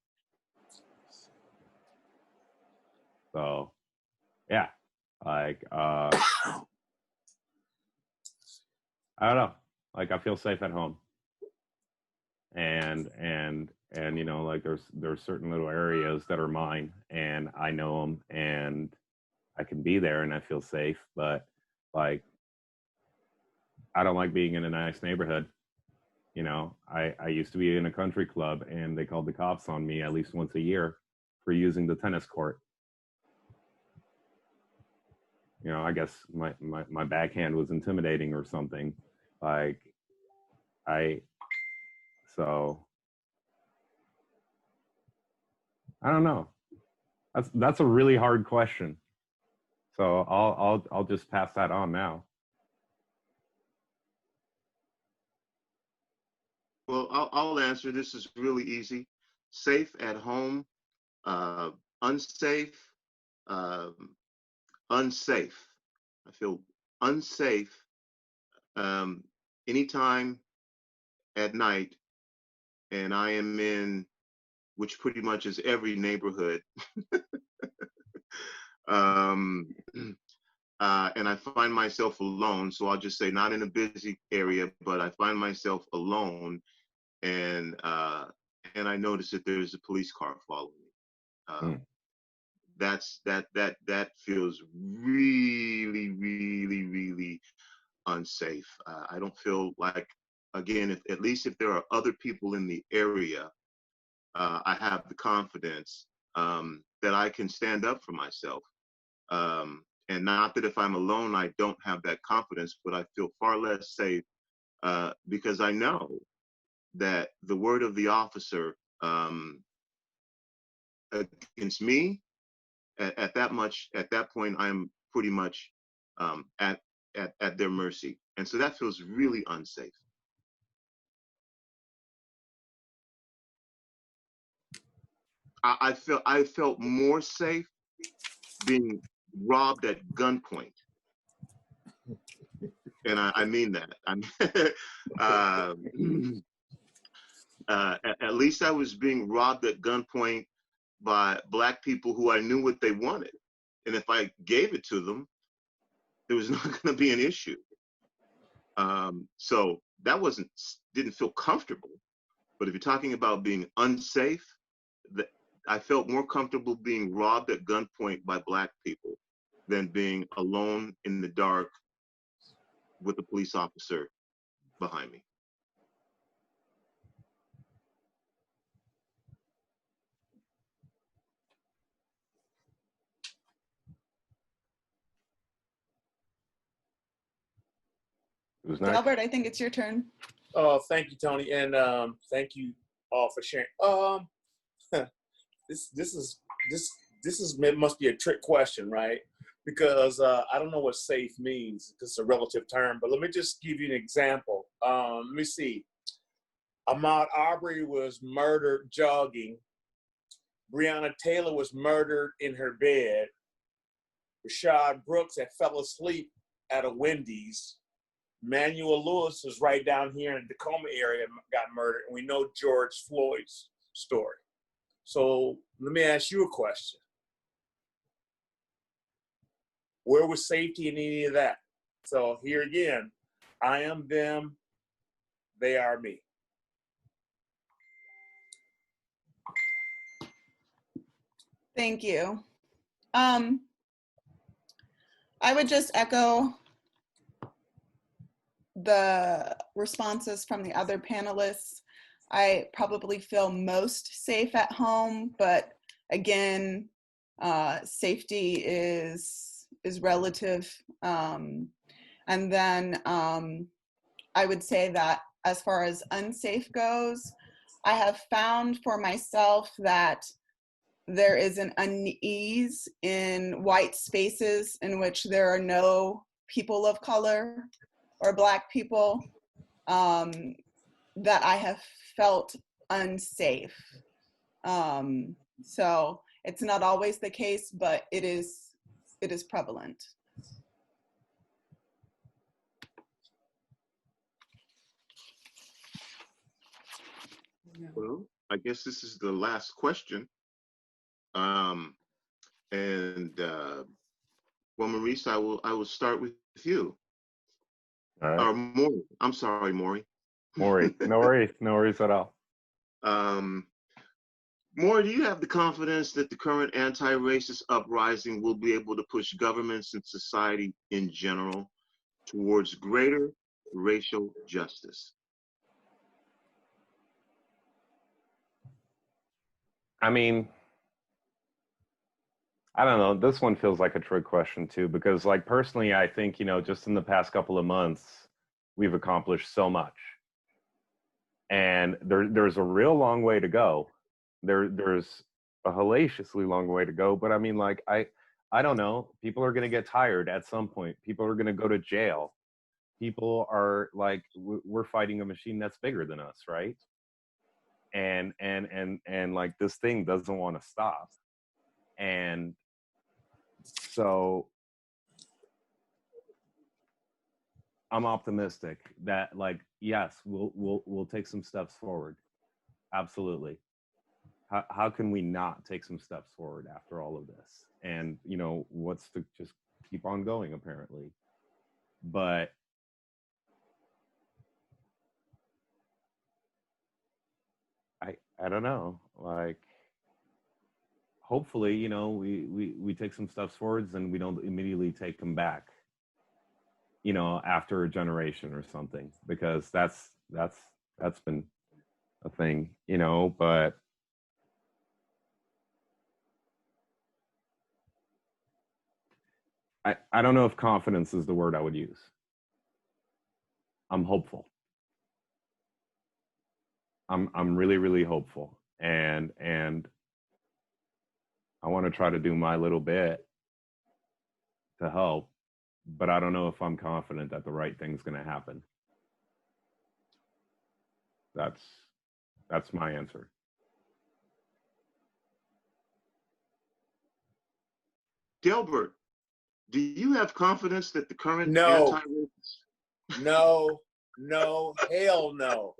So yeah, like I don't know, like I feel safe at home. And you know, like there's certain little areas that are mine and I know them and I can be there and I feel safe. But like I don't like being in a nice neighborhood. You know, I used to be in a country club and they called the cops on me at least once a year for using the tennis court. You know, I guess my backhand was intimidating or something. Like so I don't know. That's a really hard question. So I'll just pass that on now. Well, I'll answer. This is really easy. Safe at home, unsafe, unsafe. I feel unsafe anytime at night, and I am in, which pretty much is every neighborhood. And I find myself alone. So I'll just say not in a busy area, but I find myself alone, and I notice that there's a police car following me. That feels really, really, really unsafe. I don't feel like, again, at least if there are other people in the area, I have the confidence that I can stand up for myself. And not that if I'm alone, I don't have that confidence, but I feel far less safe because I know that the word of the officer against me at that point, I'm pretty much at their mercy. And so that feels really unsafe. I felt more safe being robbed at gunpoint. And I mean that. At least I was being robbed at gunpoint by Black people who I knew what they wanted. And if I gave it to them, there was not going to be an issue. So that didn't feel comfortable. But if you're talking about being unsafe, I felt more comfortable being robbed at gunpoint by Black people than being alone in the dark with a police officer behind me. Who's next? Delbert, I think it's your turn. Oh, thank you, Tony, and thank you all for sharing. This must be a trick question, right? Because I don't know what safe means. It's a relative term, but let me just give you an example. Let me see. Ahmaud Arbery was murdered jogging. Breonna Taylor was murdered in her bed. Rashad Brooks had fell asleep at a Wendy's. Manuel Lewis was right down here in the Tacoma area and got murdered. And we know George Floyd's story. So let me ask you a question. Where was safety in any of that? So here again, I am them, They are me. Thank you. I would just echo the responses from the other panelists. I probably feel most safe at home, but again, safety is relative. And then I would say that as far as unsafe goes, I have found for myself that there is an unease in white spaces in which there are no people of color or Black people, that I have felt unsafe. So it's not always the case, but it is prevalent. Well, I guess this is the last question. Well, Maurice, I will start with you. All right. Or Maury. I'm sorry, Maury. Maury, no worries at all. Maury, do you have the confidence that the current anti-racist uprising will be able to push governments and society in general towards greater racial justice? I mean, I don't know. This one feels like a trick question too, because like personally, I think, you know, just in the past couple of months, we've accomplished so much. And there's a real long way to go. There's a hellaciously long way to go. But I mean, like, I don't know. People are going to get tired at some point. People are going to go to jail. People are like, we're fighting a machine that's bigger than us, right? And like this thing doesn't want to stop. And so I'm optimistic that, like, yes, we'll take some steps forward. Absolutely. How can we not take some steps forward after all of this? And, you know, what's to just keep on going, apparently. But I don't know, like, hopefully, you know, we take some steps forwards and we don't immediately take them back, you know, after a generation or something, because that's been a thing, you know. But I don't know if confidence is the word I would use. I'm hopeful. I'm really, really hopeful, and I want to try to do my little bit to help, but I don't know if I'm confident that the right thing's going to happen. That's my answer. Delbert, do you have confidence that the current No. anti-racist? No, hell no.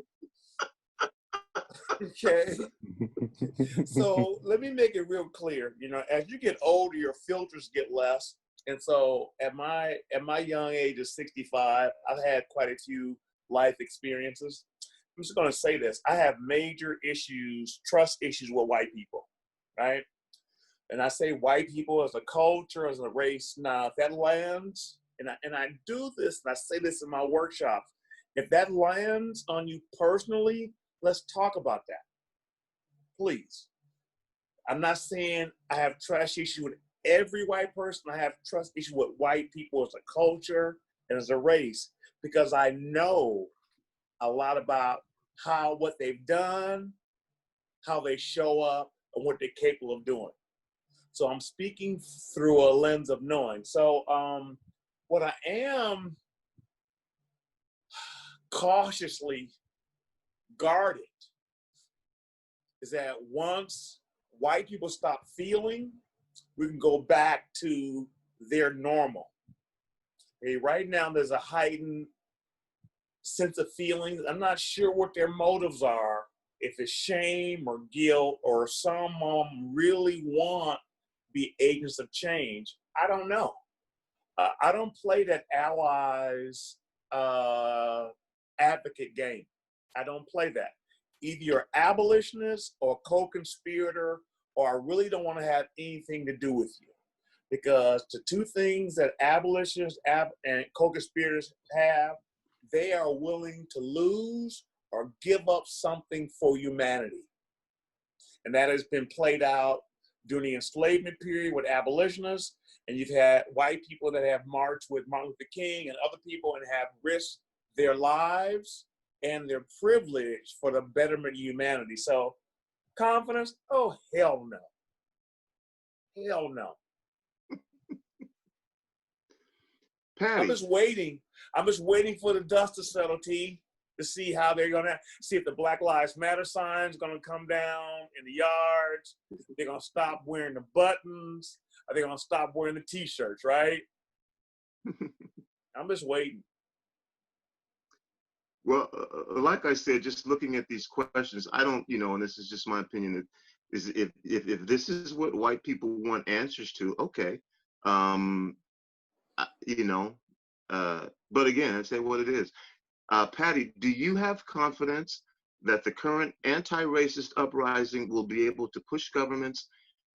Okay. So let me make it real clear. You know, as you get older, your filters get less. And so at my young age of 65, I've had quite a few life experiences. I'm just going to say this. I have major issues, trust issues with white people, right? And I say white people as a culture, as a race. Now, if that lands, and I do this, and I say this in my workshops, if that lands on you personally, let's talk about that, please. I'm not saying I have trust issue with every white person. I have trust issue with white people as a culture and as a race, because I know a lot about what they've done, how they show up, and what they're capable of doing. So I'm speaking through a lens of knowing. So what I am cautiously guarded is that once white people stop feeling, we can go back to their normal. Okay, right now there's a heightened sense of feelings. I'm not sure what their motives are, if it's shame or guilt, or some really want to be agents of change. I don't know. I don't play that allies advocate game. I don't play that. Either you're abolitionist or co-conspirator, or I really don't want to have anything to do with you. Because the two things that abolitionists and co-conspirators have, they are willing to lose or give up something for humanity. And that has been played out during the enslavement period with abolitionists. And you've had white people that have marched with Martin Luther King and other people and have risked their lives and their privilege for the betterment of humanity. So confidence? Oh, hell no. Hell no. Patty. I'm just waiting for the dust to settle, T, to see how they're gonna see if the Black Lives Matter sign's gonna come down in the yards. They're gonna stop wearing the buttons. Are they gonna stop wearing the t-shirts, right? I'm just waiting. Well, like I said, just looking at these questions, I don't, and this is just my opinion, is if this is what white people want answers to, okay. But again, I say what it is. Patty, do you have confidence that the current anti-racist uprising will be able to push governments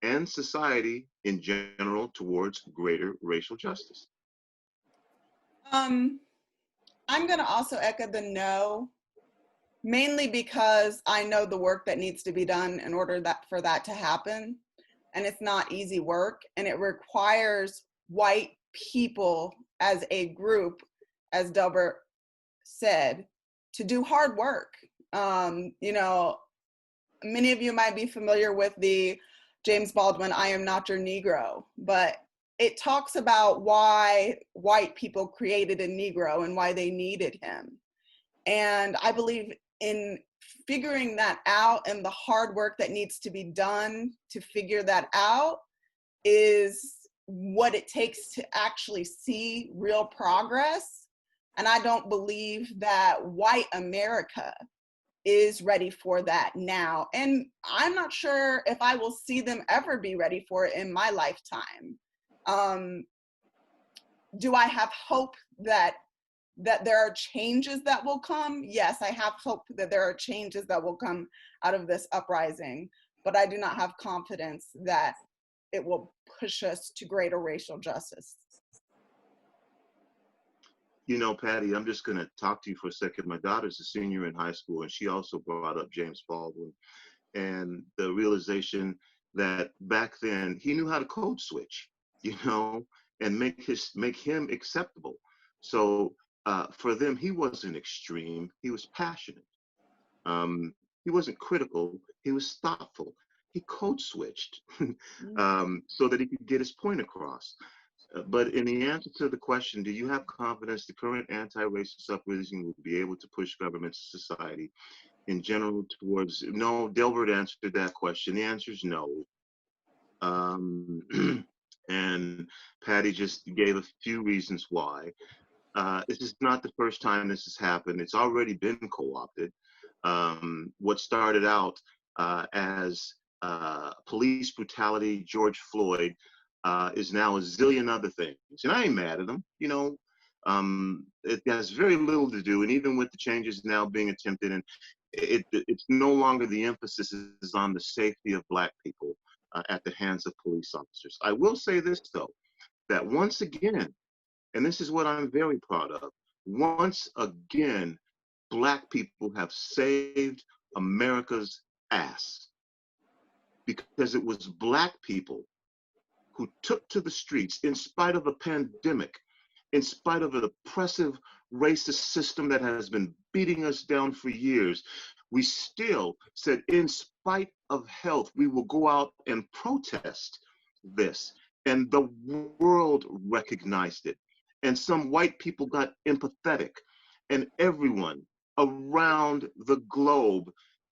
and society in general towards greater racial justice? I'm going to also echo the no, mainly because I know the work that needs to be done in order for that to happen. And it's not easy work, and it requires white people as a group, as Delbert said, to do hard work. Many of you might be familiar with the James Baldwin, I Am Not Your Negro, but it talks about why white people created a Negro and why they needed him. And I believe in figuring that out, and the hard work that needs to be done to figure that out is what it takes to actually see real progress. And I don't believe that white America is ready for that now. And I'm not sure if I will see them ever be ready for it in my lifetime. Do I have hope that there are changes that will come? Yes, I have hope that there are changes that will come out of this uprising, but I do not have confidence that it will push us to greater racial justice. Patty, I'm just going to talk to you for a second. My daughter's a senior in high school, and she also brought up James Baldwin and the realization that back then he knew how to code switch, and make him acceptable. So for them, he wasn't extreme. He was passionate. He wasn't critical. He was thoughtful. He code switched so that he could get his point across. But in the answer to the question, do you have confidence the current anti-racist uprising will be able to push governments and society in general towards, no, Delbert answered that question. The answer is no. And Patty just gave a few reasons why. This is not the first time this has happened. It's already been co-opted. What started out as police brutality, George Floyd, is now a zillion other things. And I ain't mad at them. It has very little to do, and even with the changes now being attempted, and it's no longer the emphasis is on the safety of Black people at the hands of police officers. I will say this, though, that once again, and this is what I'm very proud of, once again, Black people have saved America's ass, because it was Black people who took to the streets in spite of a pandemic, in spite of an oppressive racist system that has been beating us down for years. We still said, in spite of health, we will go out and protest this. And the world recognized it. And some white people got empathetic. And everyone around the globe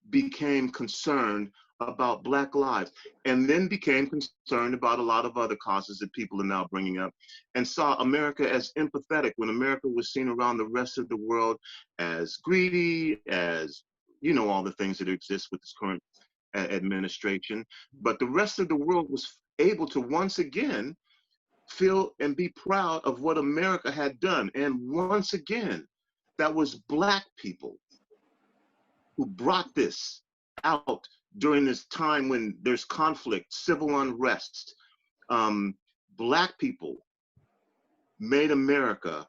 became concerned about Black lives, and then became concerned about a lot of other causes that people are now bringing up, and saw America as empathetic when America was seen around the rest of the world as greedy, as, all the things that exist with this current administration. But the rest of the world was able to once again feel and be proud of what America had done. And once again, that was Black people who brought this out during this time when there's conflict, civil unrest. Black people made America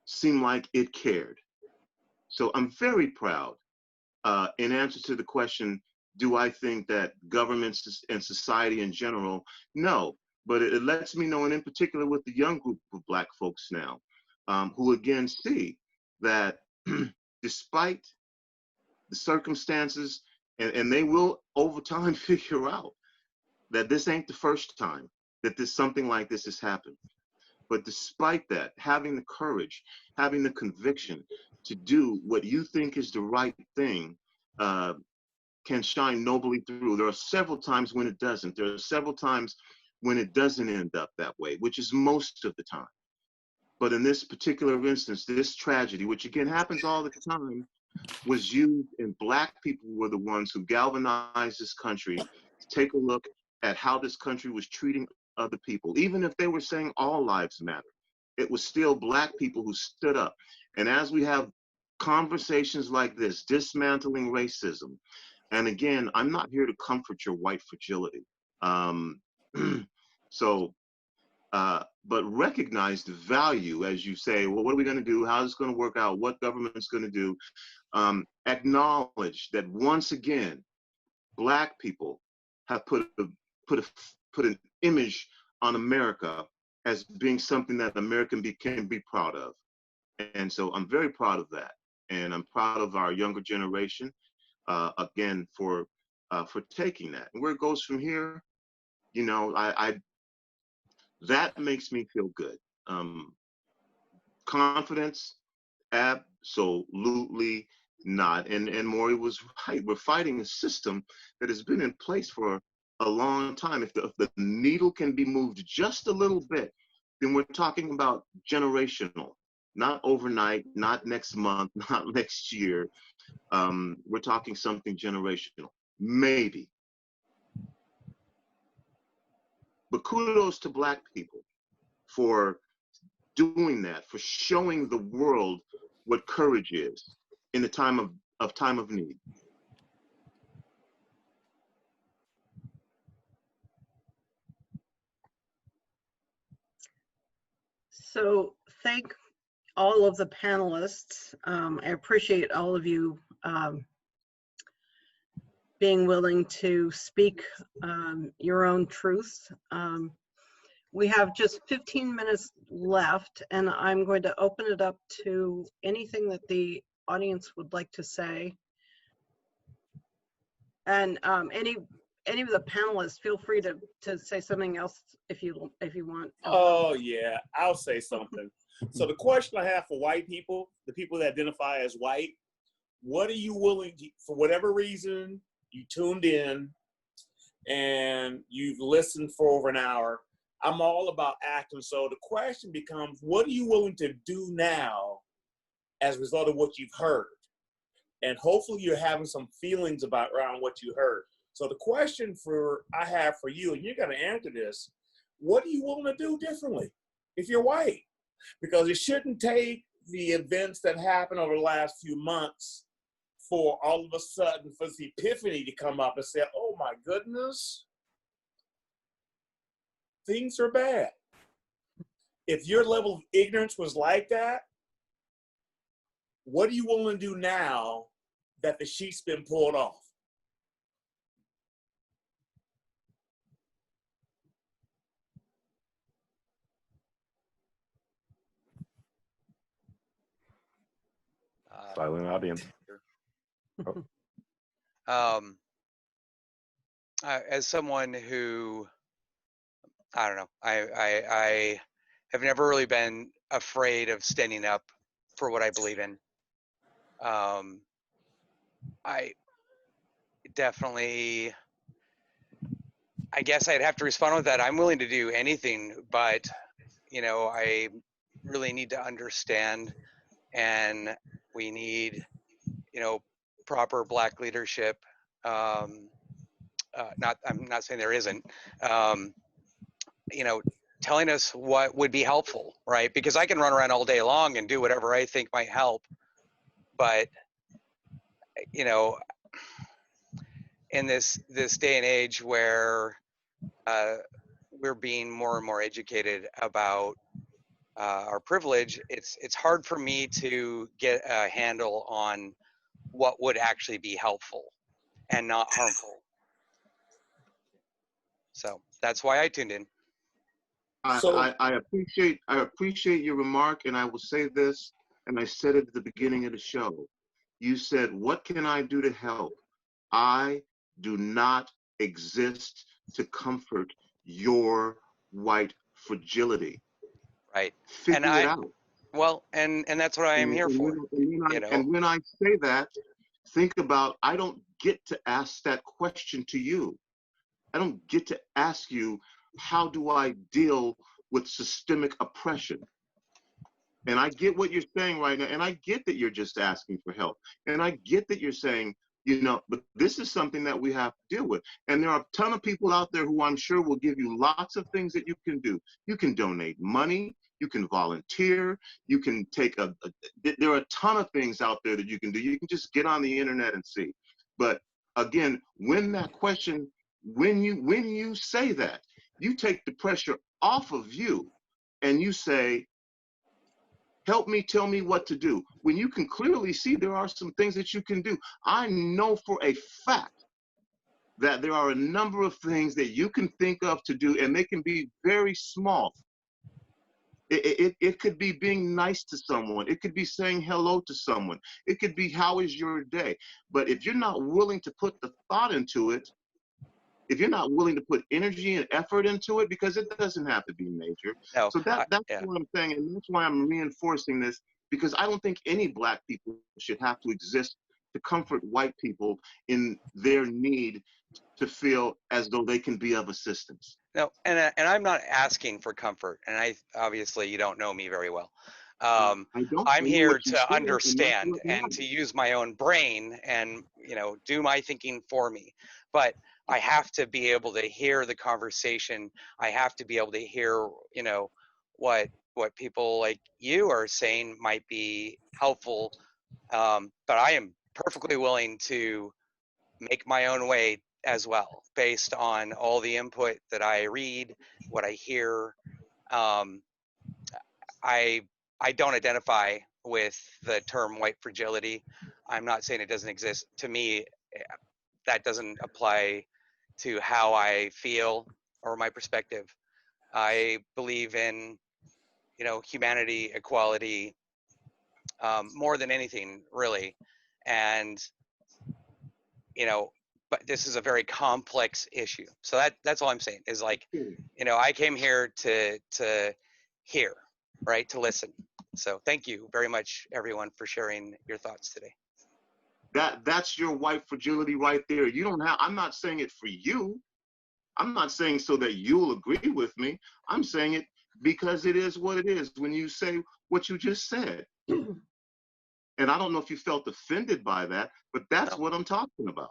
seem like it cared. So I'm very proud. In answer to the question, do I think that governments and society in general? No, but it lets me know, and in particular with the young group of Black folks now, who again see that despite the circumstances, and they will over time figure out that this ain't the first time that something like this has happened. But despite that, having the courage, having the conviction to do what you think is the right thing can shine nobly through. There are several times when it doesn't. There are several times when it doesn't end up that way, which is most of the time. But in this particular instance, this tragedy, which again happens all the time, was used, and Black people were the ones who galvanized this country to take a look at how this country was treating other people. Even if they were saying all lives matter, it was still Black people who stood up. And as we have conversations like this, dismantling racism, and again, I'm not here to comfort your white fragility. But recognize the value as you say, well, what are we going to do? How's it going to work out? What government's going to do? Acknowledge that once again, Black people have put an image on America as being something that American can be proud of. And so I'm very proud of that. And I'm proud of our younger generation, again, for taking that. And where it goes from here, you know, that makes me feel good. Confidence, absolutely not. And Maury was right. We're fighting a system that has been in place for a long time. If the needle can be moved just a little bit, then we're talking about generational, not overnight, not next month, not next year. We're talking something generational, maybe. But kudos to Black people for doing that, for showing the world what courage is in the time of need. So thank all of the panelists. I appreciate all of you being willing to speak your own truth. We have just 15 minutes left, and I'm going to open it up to anything that the audience would like to say. And any of the panelists, feel free to say something else if you want. Oh yeah, I'll say something. So the question I have for white people, the people that identify as white, what are you willing to, for whatever reason, you tuned in and you've listened for over an hour. I'm all about acting. So the question becomes, what are you willing to do now as a result of what you've heard? And hopefully you're having some feelings around what you heard. So the question I have for you, and you're going to answer this, what are you willing to do differently if you're white? Because it shouldn't take the events that happened over the last few months for all of a sudden for this epiphany to come up and say, oh my goodness, things are bad. If your level of ignorance was like that, what are you willing to do now that the sheet's been pulled off? Silent audience. As someone who, I don't know, I have never really been afraid of standing up for what I believe in. I definitely, I guess I'd have to respond with that. I'm willing to do anything, but, you know, I really need to understand, and we need, you know, proper Black leadership. I'm not saying there isn't, you know, telling us what would be helpful, right? Because I can run around all day long and do whatever I think might help, but you know, in this day and age where we're being more and more educated about our privilege, it's hard for me to get a handle on what would actually be helpful and not harmful. So that's why I tuned in. I appreciate your remark, and I will say this, and I said it at the beginning of the show. You said, "What can I do to help?" I do not exist to comfort your white fragility. Right. Figure it out. Well, and that's what I am here for. And when I say that, think about, I don't get to ask that question to you. I don't get to ask you, how do I deal with systemic oppression? And I get what you're saying right now, and I get that you're just asking for help. And I get that you're saying, but this is something that we have to deal with. And there are a ton of people out there who I'm sure will give you lots of things that you can do. You can donate money, you can volunteer, you can take there are a ton of things out there that you can do. You can just get on the internet and see. But again, when you say that, you take the pressure off of you and you say, help me, tell me what to do. When you can clearly see there are some things that you can do. I know for a fact that there are a number of things that you can think of to do, and they can be very small. It could be being nice to someone. It could be saying hello to someone. It could be, how is your day? But if you're not willing to put the thought into it, if you're not willing to put energy and effort into it, because it doesn't have to be major. No, so that's what I'm saying, and that's why I'm reinforcing this, because I don't think any Black people should have to exist to comfort white people in their need to feel as though they can be of assistance. No, and I'm not asking for comfort, and obviously you don't know me very well. I'm here to understand and to use my own brain and do my thinking for me. But I have to be able to hear the conversation. I have to be able to hear, what people like you are saying might be helpful. But I am perfectly willing to make my own way as well, based on all the input that I read, what I hear. I don't identify with the term white fragility. I'm not saying it doesn't exist. To me, that doesn't apply to how I feel or my perspective. I believe in, humanity, equality, more than anything, really. And, but this is a very complex issue. So that's all I'm saying is like, I came here to hear, right? To listen. So thank you very much, everyone, for sharing your thoughts today. That's your white fragility right there. You don't have, I'm not saying it for you. I'm not saying so that you'll agree with me. I'm saying it because it is what it is when you say what you just said. And I don't know if you felt offended by that, but that's what I'm talking about.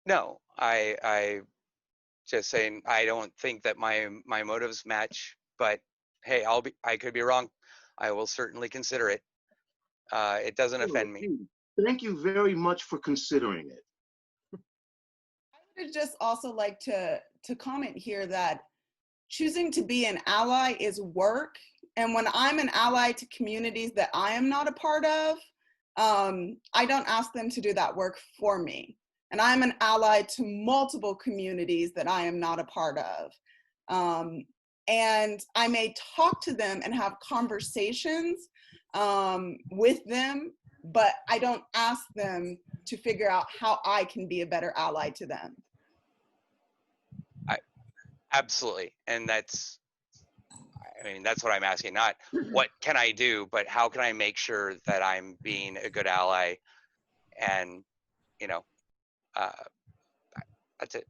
No, I just saying I don't think that my motives match, but hey, I could be wrong. I will certainly consider it. It doesn't offend me. Thank you very much for considering it. I would just also like to comment here that choosing to be an ally is work. And when I'm an ally to communities that I am not a part of, I don't ask them to do that work for me. And I'm an ally to multiple communities that I am not a part of. And I may talk to them and have conversations with them, but I don't ask them to figure out how I can be a better ally to them. Absolutely. And that's what I'm asking, not what can I do, but how can I make sure that I'm being a good ally? And, that's it.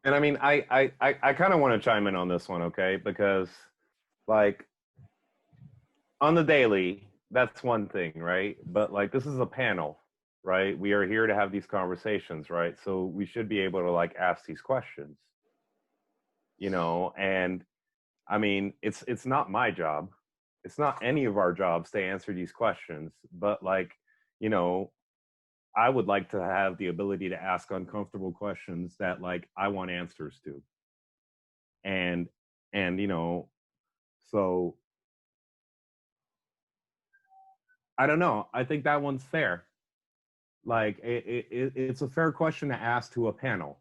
And I mean, I kind of want to chime in on this one, okay? Because like on the daily, that's one thing, right? But like this is a panel, right? We are here to have these conversations, right? So we should be able to like ask these questions, and I mean, it's not my job. It's not any of our jobs to answer these questions, but like, I would like to have the ability to ask uncomfortable questions that like I want answers to. And you know, so I don't know. I think that one's fair. Like it's a fair question to ask to a panel.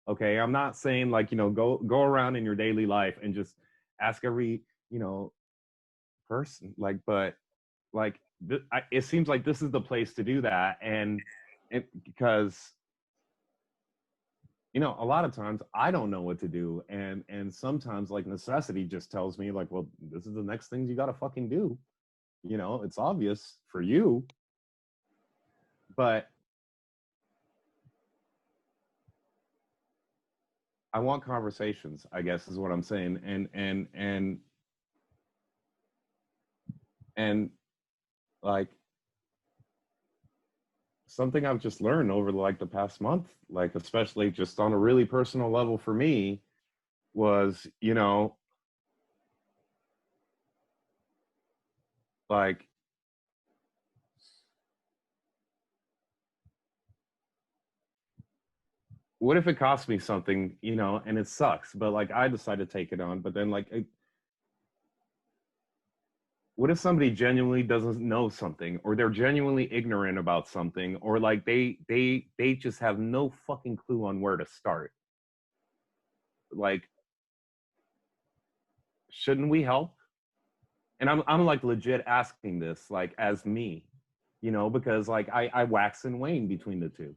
Okay, I'm not saying like, you know, go around in your daily life and just ask every, you know, person, like, but like it seems like this is the place to do that. And because, you know, a lot of times I don't know what to do, and sometimes like necessity just tells me like, well, this is the next thing you got to fucking do. You know, it's obvious for you, but I want conversations, I guess is what I'm saying. And like something I've just learned over like the past month, like especially just on a really personal level for me, was, you know, like what if it costs me something, you know, and it sucks, but like I decide to take it on, but then like what if somebody genuinely doesn't know something, or they're genuinely ignorant about something, or like they just have no fucking clue on where to start? Like, shouldn't we help? And I'm like legit asking this like as me, you know, because like I wax and wane between the two.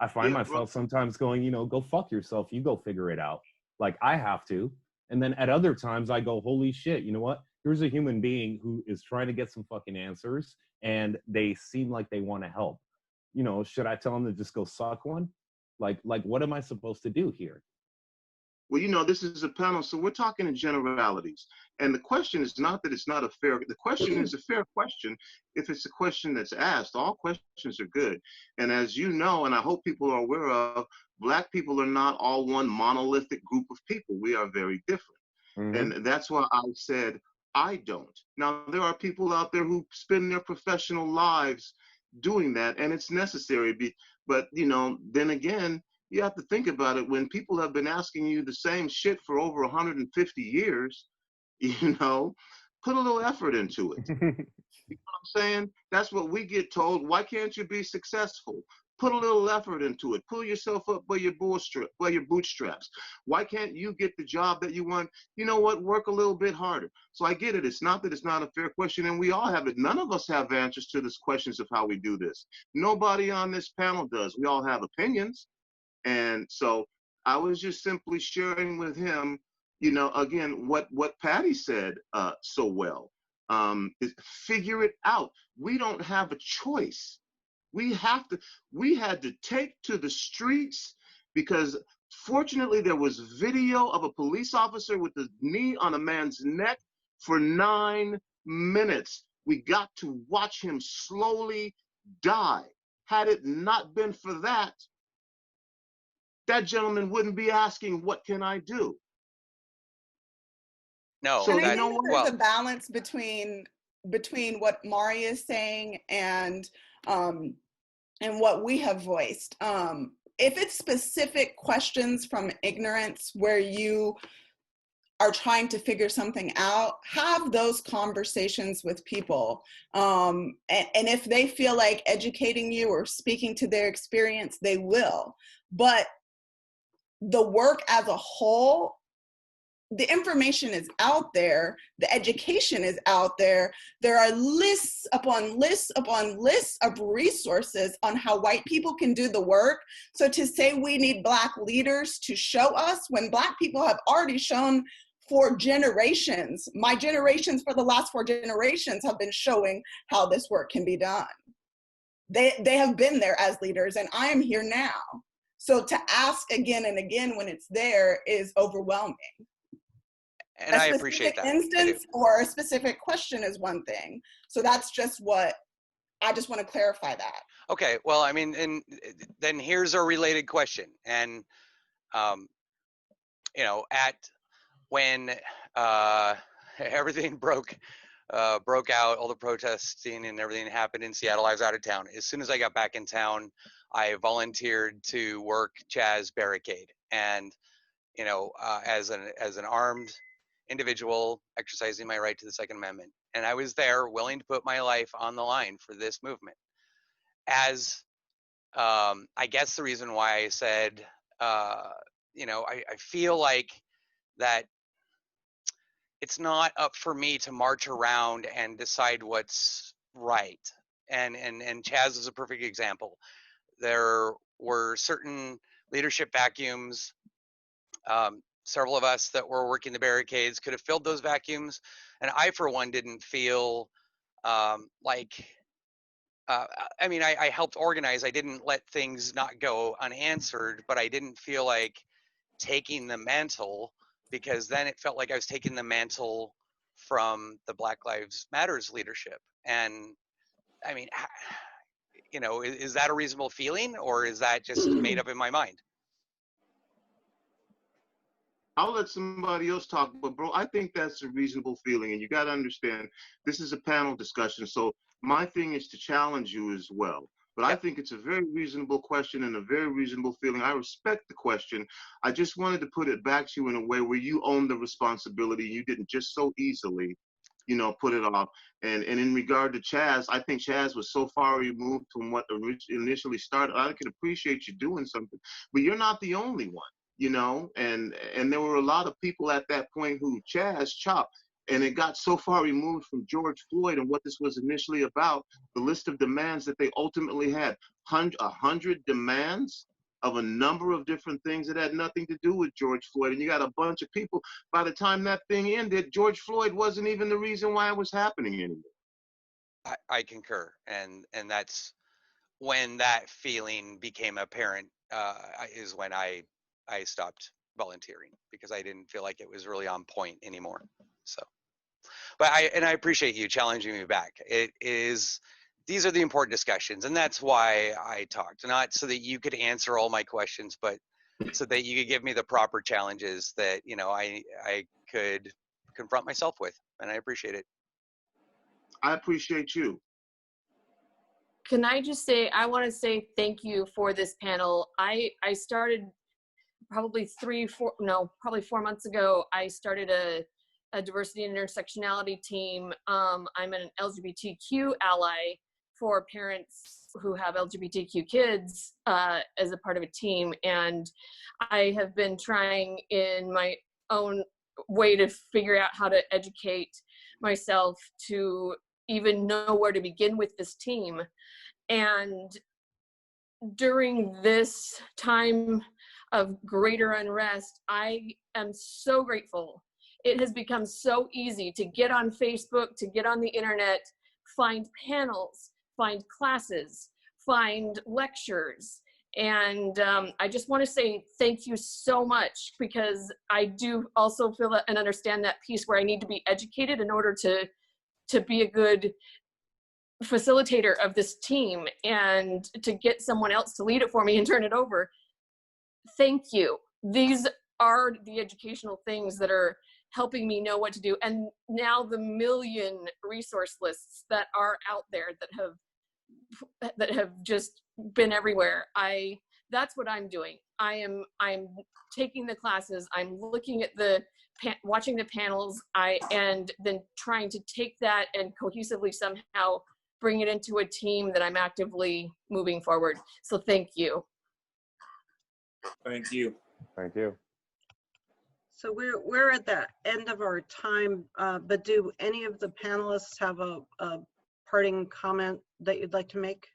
I find Yeah, myself sometimes going, you know, go fuck yourself, you go figure it out. Like I have to. And then at other times I go, holy shit, you know what? Here's a human being who is trying to get some fucking answers, and they seem like they want to help. You know, should I tell them to just go suck one? Like what am I supposed to do here? well, you know, this is a panel, so we're talking in generalities. And the question is not that it's not a fair, the question is a fair question if it's a question that's asked. All questions are good. And as you know, and I hope people are aware of, Black people are not all one monolithic group of people. We are very different. Mm-hmm. And that's why I said, I don't. Now, there are people out there who spend their professional lives doing that, and it's necessary. But, you know, then again, you have to think about it. When people have been asking you the same shit for over 150 years, you know, put a little effort into it. You know what I'm saying? That's what we get told. Why can't you be successful? Put a little effort into it. Pull yourself up by your bootstraps. Why can't you get the job that you want? You know what? Work a little bit harder. So I get it. It's not that it's not a fair question, and we all have it. None of us have answers to these questions of how we do this. Nobody on this panel does. We all have opinions. And so I was just simply sharing with him, you know, again, what Patty said so well, is figure it out. We don't have a choice. We had to take to the streets, because fortunately there was video of a police officer with the knee on a man's neck for 9 minutes. We got to watch him slowly die. Had it not been for that, that gentleman wouldn't be asking, what can I do? No, So And I you know think what? there's a balance between what Maury is saying and what we have voiced. If it's specific questions from ignorance where you are trying to figure something out, have those conversations with people. And if they feel like educating you or speaking to their experience, they will. But the work as a whole, the information is out there, the education is out there. There are lists upon lists upon lists of resources on how white people can do the work. So to say we need Black leaders to show us, when Black people have already shown for generations, my generations for the last 4 generations have been showing how this work can be done. They have been there as leaders, and I am here now. So to ask again and again when it's there is overwhelming. and I appreciate that. A specific instance or a specific question is one thing. So that's just what, I just want to clarify that. Okay, well, I mean, and then here's a related question. And, you know, when everything broke broke out, all the protesting and everything happened in Seattle, I was out of town. As soon as I got back in town, I volunteered to work Chaz Barricade. And, you know, as an armed individual exercising my right to the Second Amendment. And I was there willing to put my life on the line for this movement. As I guess the reason why I said, you know, I feel like that it's not up for me to march around and decide what's right. And Chaz is a perfect example. There were certain leadership vacuums. Several of us that were working the barricades could have filled those vacuums. And I, for one, didn't feel like, I mean, I helped organize. I didn't let things not go unanswered, but I didn't feel like taking the mantle, because then it felt like I was taking the mantle from the Black Lives Matters leadership. And I mean, you know, is that a reasonable feeling, or is that just made up in my mind? I'll let somebody else talk, but bro, I think that's a reasonable feeling, and you got to understand, this is a panel discussion, so my thing is to challenge you as well. But I think it's a very reasonable question and a very reasonable feeling. I respect the question. I just wanted to put it back to you in a way where you own the responsibility. You didn't just so easily, you know, put it off. And in regard to Chaz, I think Chaz was so far removed from what initially started. I can appreciate you doing something, but you're not the only one. You know, and there were a lot of people at that point who Chaz chopped, and it got so far removed from George Floyd and what this was initially about, the list of demands that they ultimately had, 100 demands of a number of different things that had nothing to do with George Floyd. And you got a bunch of people, by the time that thing ended, George Floyd wasn't even the reason why it was happening anymore. I concur. And that's when that feeling became apparent, is when I stopped volunteering, because I didn't feel like it was really on point anymore. So, but I appreciate you challenging me back. These are the important discussions, and that's why I talked, not so that you could answer all my questions, but so that you could give me the proper challenges that, you know, I could confront myself with, and I appreciate it. I appreciate you. Can I just say, I want to say thank you for this panel. I started probably 4 months ago. I started a diversity and intersectionality team. I'm an LGBTQ ally for parents who have LGBTQ kids as a part of a team. And I have been trying in my own way to figure out how to educate myself to even know where to begin with this team. And during this time of greater unrest, I am so grateful. It has become so easy to get on Facebook, to get on the internet, find panels, find classes, find lectures. And I just want to say thank you so much, because I do also feel that and understand that piece where I need to be educated in order to be a good facilitator of this team and to get someone else to lead it for me and turn it over. Thank you. These are the educational things that are helping me know what to do. And now the million resource lists that are out there that have just been everywhere. That's what I'm doing. I'm taking the classes. I'm looking at watching the panels. And then trying to take that and cohesively somehow bring it into a team that I'm actively moving forward. So thank you. Thank you. Thank you. So we're at the end of our time, but do any of the panelists have a parting comment that you'd like to make?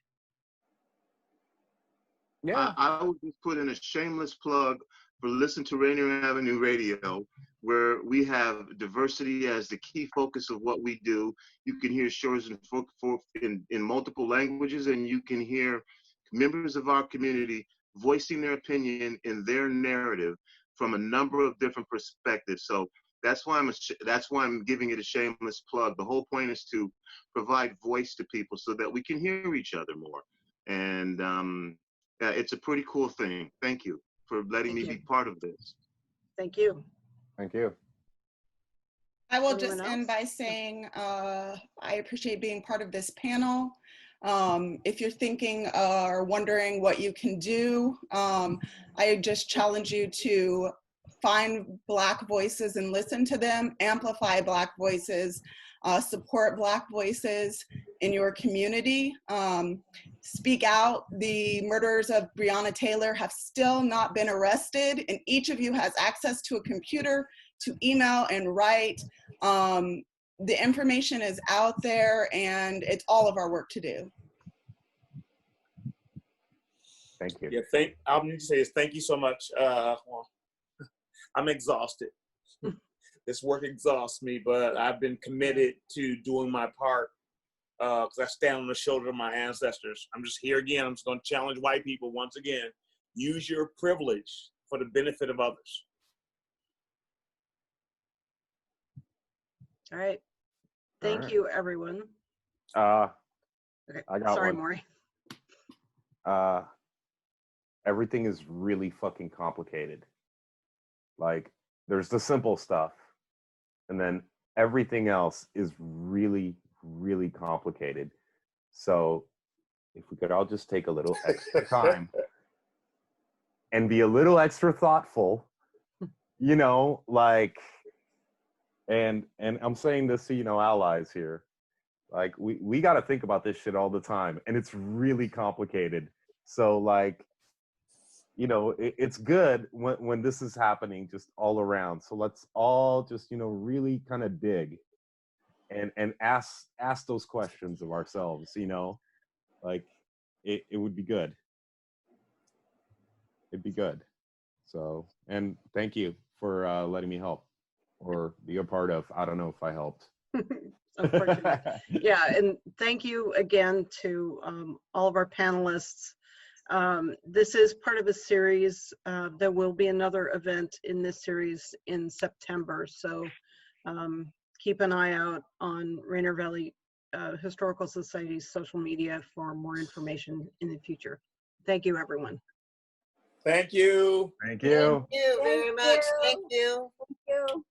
Yeah. I would just put in a shameless plug for Listen to Rainier Avenue Radio, where we have diversity as the key focus of what we do. You can hear shows in multiple languages, and you can hear members of our community voicing their opinion in their narrative from a number of different perspectives. So that's why I'm giving it a shameless plug. The whole point is to provide voice to people so that we can hear each other more. And yeah, it's a pretty cool thing. Thank you for letting me be part of this. Thank you. Thank you. I will Anyone just end else? by saying I appreciate being part of this panel. If you're thinking or wondering what you can do, I just challenge you to find Black voices and listen to them, amplify Black voices, support Black voices in your community. Speak out. The murderers of Breonna Taylor have still not been arrested, and each of you has access to a computer to email and write. The information is out there, and it's all of our work to do. Thank you. Yeah, I'm going to say is thank you so much. Well, I'm exhausted. This work exhausts me, but I've been committed to doing my part because I stand on the shoulder of my ancestors. I'm just here again. I'm just going to challenge white people once again. Use your privilege for the benefit of others. All right. Thank right. you, everyone. Okay, I got Sorry, one. Maury. Everything is really fucking complicated. Like, there's the simple stuff, and then everything else is really, really complicated. So if we could all just take a little extra time and be a little extra thoughtful, you know, like, and I'm saying this to, you know, allies here. Like, we got to think about this shit all the time, and it's really complicated. So, like, you know, it's good when this is happening just all around. So let's all just, you know, really kind of dig and ask those questions of ourselves, you know, like it would be good. It'd be good. So, and thank you for letting me help or be a part of. I don't know if I helped. Unfortunately. Yeah, and thank you again to all of our panelists. This is part of a series. There will be another event in this series in September. So keep an eye out on Rainier Valley Historical Society's social media for more information in the future. Thank you, everyone. Thank you. Thank you. Thank you very much. Thank you. Thank you.